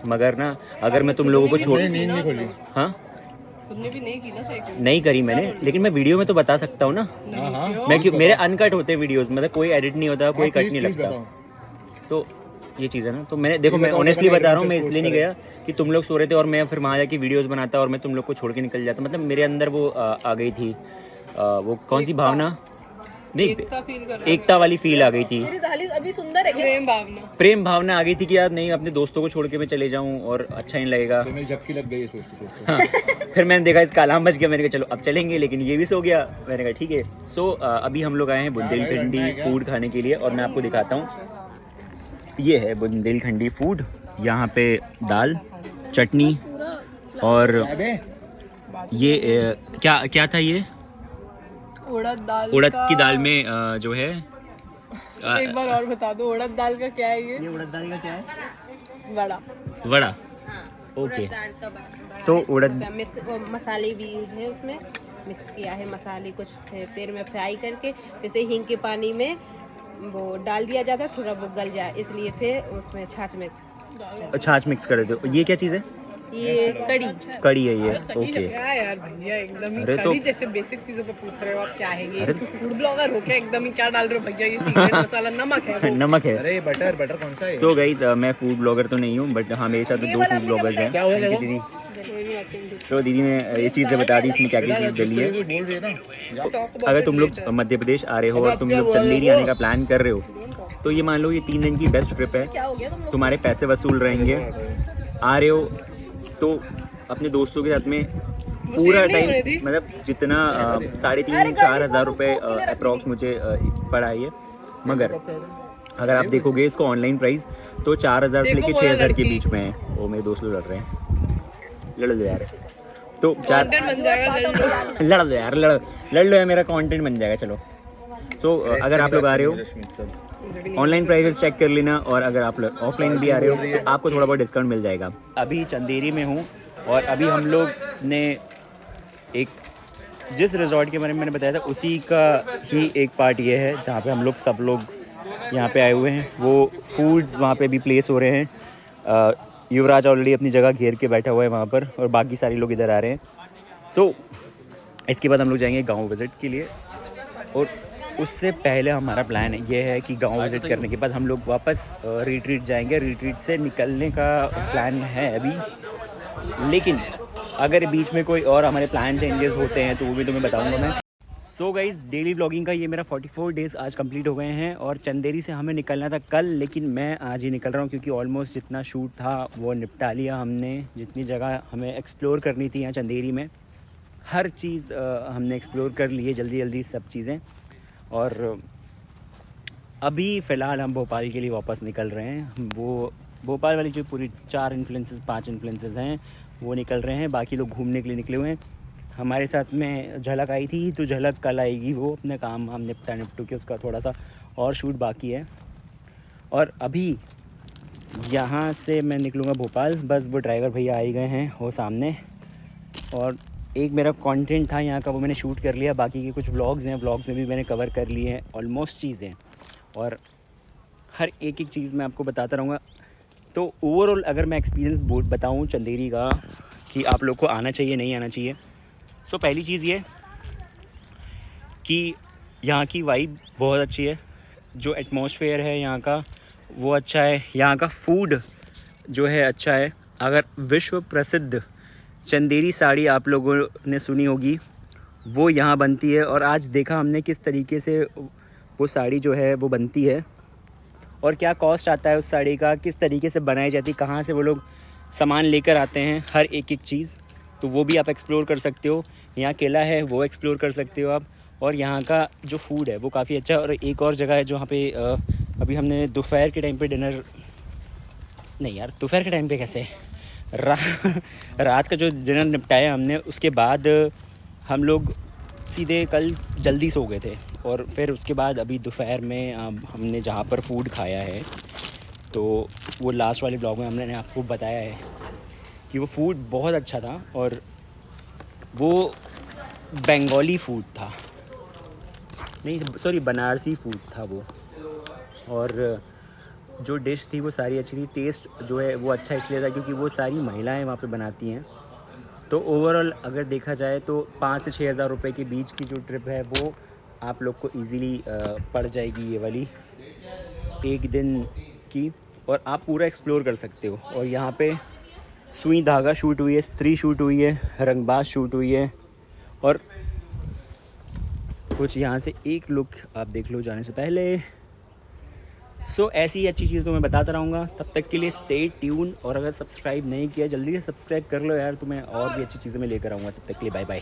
Speaker 1: मगर ना अगर मैं तुम लोगों को छोड़ हाँ
Speaker 2: तुमने भी नहीं की ना साइकिल?
Speaker 1: नहीं करी मैंने, लेकिन मैं वीडियो में तो बता सकता हूँ ना। मैं क्यों, मेरे अनकट होते वीडियोस, मतलब कोई एडिट नहीं होता, कोई कट नहीं लगता। तो ये चीज़ है ना। तो मैंने देखो मैं ऑनेस्टली बता रहा हूँ, मैं इसलिए नहीं गया कि तुम लोग सो रहे थे और मैं फिर वहाँ जाके वीडियोस बनाता और मैं तुम लोग को छोड़ के निकल जाता। मतलब मेरे अंदर वो आ गई थी वो कौन सी भावना, नहीं एकता वाली फील आ गई थी।
Speaker 2: अभी सुंदर है,
Speaker 1: प्रेम भावना आ गई थी कि यार नहीं अपने दोस्तों को छोड़ के मैं चले जाऊँ और अच्छा नहीं लगेगा।
Speaker 5: मेरी झपकी लग गई है सोचते
Speaker 1: हाँ, फिर मैंने देखा इसका अलार्म बज गया, मैंने कहा चलो अब चलेंगे, लेकिन ये भी सो गया। मैंने कहा ठीक है। सो अभी हम लोग आए हैं बुंदेलखंडी फूड खाने के लिए और मैं आपको दिखाता हूँ। ये है बुंदेलखंडी फूड। यहाँ पे दाल, चटनी और ये क्या क्या था ये, उड़द की दाल में जो है
Speaker 2: एक बार और बता दो, उड़द दाल का क्या है? ये
Speaker 1: उड़द दाल का क्या है? वड़ा। ओके। सो उड़द
Speaker 7: मिक्स मसाले भी यूज है उसमें, मिक्स किया है मसाले कुछ, फिर तेल में फ्राई करके जैसे हींग के पानी में वो डाल दिया जाता है, थोड़ा वो गल जाए इसलिए फिर उसमें छाछ मिक्स कर देते हो। ये क्या चीज़ है? ये
Speaker 1: कड़ी है ये। ओके।
Speaker 2: क्या यार भैया एकदम ही
Speaker 1: अरे तो-
Speaker 2: कड़ी जैसे बेसिक चीजों पे पूछ रहे हो आप, क्या है ये? फूड ब्लॉगर हो क्या एकदम ही? क्या डाल रहे हो भैया? ये सीक्रेट मसाला नमक है वो।
Speaker 1: नमक है।
Speaker 5: अरे बटर कौन सा है?
Speaker 1: सो गाइस मैं फूड ब्लॉगर तो नहीं हूँ, बट हाँ मेरे साथ 2 फूड ब्लॉगर्स हैं। दीदी, सो दीदी ने ये चीज़ें बता दी इसमें क्या क्या चीज़ डली है।
Speaker 5: बोल रही है ना।
Speaker 1: अगर तुम लोग मध्य प्रदेश आ रहे हो और तुम लोग चंदेरी आने का प्लान कर रहे हो, तो ये मान लो ये 3 दिन की बेस्ट ट्रिप है। तुम्हारे पैसे वसूल रहेंगे। आ रहे हो तो अपने दोस्तों के साथ में पूरा टाइम, मतलब जितना 3,500-4 हज़ार रुपये अप्रॉक्स मुझे पड़ा है ये। मगर अगर आप देखोगे इसको ऑनलाइन प्राइस तो 4,000 से लेके 6,000 के बीच में है। वो मेरे दोस्त लोग लड़ रहे हैं, लड़ लो यार। तो
Speaker 2: बन जाएगा
Speaker 1: लड़ लो यार, लड़ लो यार, मेरा कंटेंट बन जाएगा। चलो सो अगर आप लोग आ रहे हो ऑनलाइन प्राइसेस चेक कर लेना, और अगर आप ऑफलाइन भी आ रहे हो तो आपको थोड़ा बहुत डिस्काउंट मिल जाएगा। अभी चंदेरी में हूँ और अभी हम लोग ने एक जिस रिजॉर्ट के बारे में मैंने बताया था उसी का ही एक पार्ट ये है जहाँ पे हम लोग सब लोग यहाँ पे आए हुए हैं। वो फूड्स वहाँ पे भी प्लेस हो रहे हैं। युवराज ऑलरेडी अपनी जगह घेर के बैठा हुआ है वहाँ पर और बाकी सारे लोग इधर आ रहे हैं। सो इसके बाद हम लोग जाएंगे गाँव विज़िट के लिए, और उससे पहले हमारा प्लान ये है कि गांव विज़िट करने के बाद हम लोग वापस रिट्रीट जाएंगे। रिट्रीट से निकलने का प्लान है अभी, लेकिन अगर बीच में कोई और हमारे प्लान चेंजेस होते हैं तो वो भी तुम्हें बताऊंगा मैं। सो गाइस डेली व्लॉगिंग का ये मेरा 44 डेज़ आज कंप्लीट हो गए हैं और चंदेरी से हमें निकलना था कल, लेकिन मैं आज ही निकल रहा हूँ क्योंकि ऑलमोस्ट जितना शूट था वो निपटा लिया हमने। जितनी जगह हमें एक्सप्लोर करनी थी यहाँ चंदेरी में हर चीज़ हमने एक्सप्लोर कर ली है जल्दी जल्दी सब चीज़ें। और अभी फ़िलहाल हम भोपाल के लिए वापस निकल रहे हैं। वो भोपाल वाली जो पूरी 5 इन्फ्लुएंसेस हैं वो निकल रहे हैं, बाकी लोग घूमने के लिए निकले हुए हैं। हमारे साथ में झलक आई थी तो झलक कल आएगी, वो अपने काम हम निपटू के उसका थोड़ा सा और शूट बाकी है। और अभी यहाँ से मैं निकलूँगा भोपाल, बस वो ड्राइवर भैया आ ही गए हैं वो सामने। और एक मेरा कंटेंट था यहाँ का वो मैंने शूट कर लिया, बाकी के कुछ व्लॉग्स हैं, व्लॉग्स में भी मैंने कवर कर लिए हैं ऑलमोस्ट चीज़ें, और हर एक चीज़ मैं आपको बताता रहूँगा। तो ओवरऑल अगर मैं एक्सपीरियंस बताऊँ चंदेरी का कि आप लोग को आना चाहिए नहीं आना चाहिए, तो पहली चीज़ ये कि यहाँ की वाइब बहुत अच्छी है, जो एटमॉस्फेयर है यहाँ का वो अच्छा है, यहाँ का फूड जो है अच्छा है। अगर विश्व प्रसिद्ध चंदेरी साड़ी आप लोगों ने सुनी होगी वो यहाँ बनती है, और आज देखा हमने किस तरीके से वो साड़ी जो है वो बनती है और क्या कॉस्ट आता है उस साड़ी का, किस तरीके से बनाई जाती है, कहाँ से वो लोग सामान लेकर आते हैं, हर एक चीज़। तो वो भी आप एक्सप्लोर कर सकते हो। यहाँ किला है वो एक्सप्लोर कर सकते हो आप, और यहाँ का जो फूड है वो काफ़ी अच्छा है। और एक और जगह है जहाँ पे अभी हमने दोपहर के टाइम पे डिनर, नहीं यार दोपहर के टाइम पे कैसे, रात का जो डिनर निपटाया हमने, उसके बाद हम लोग सीधे कल जल्दी सो गए थे। और फिर उसके बाद अभी दोपहर में हमने जहाँ पर फूड खाया है, तो वो लास्ट वाले ब्लॉग में हमने आपको बताया है कि वो फूड बहुत अच्छा था। और वो बंगाली फूड था, नहीं सॉरी बनारसी फूड था वो। और जो डिश थी वो सारी अच्छी थी। टेस्ट जो है वो अच्छा इसलिए था क्योंकि वो सारी महिलाएं वहाँ पे बनाती हैं। तो ओवरऑल अगर देखा जाए तो 5 से 6 हज़ार रुपये के बीच की जो ट्रिप है वो आप लोग को इजीली पड़ जाएगी, ये वाली एक दिन की। और आप पूरा एक्सप्लोर कर सकते हो। और यहाँ पे सुई धागा शूट हुई है, स्त्री शूट हुई है, रंगबाज शूट हुई है। और कुछ यहाँ से एक लुक आप देख लो जाने से पहले। सो ऐसी अच्छी चीज़ तो मैं बताता रहूँगा। तब तक के लिए स्टे ट्यून। और अगर सब्सक्राइब नहीं किया जल्दी से सब्सक्राइब कर लो यार, तुम्हें और भी अच्छी चीज़ें मैं लेकर आऊँगा। तब तक के लिए बाय बाय।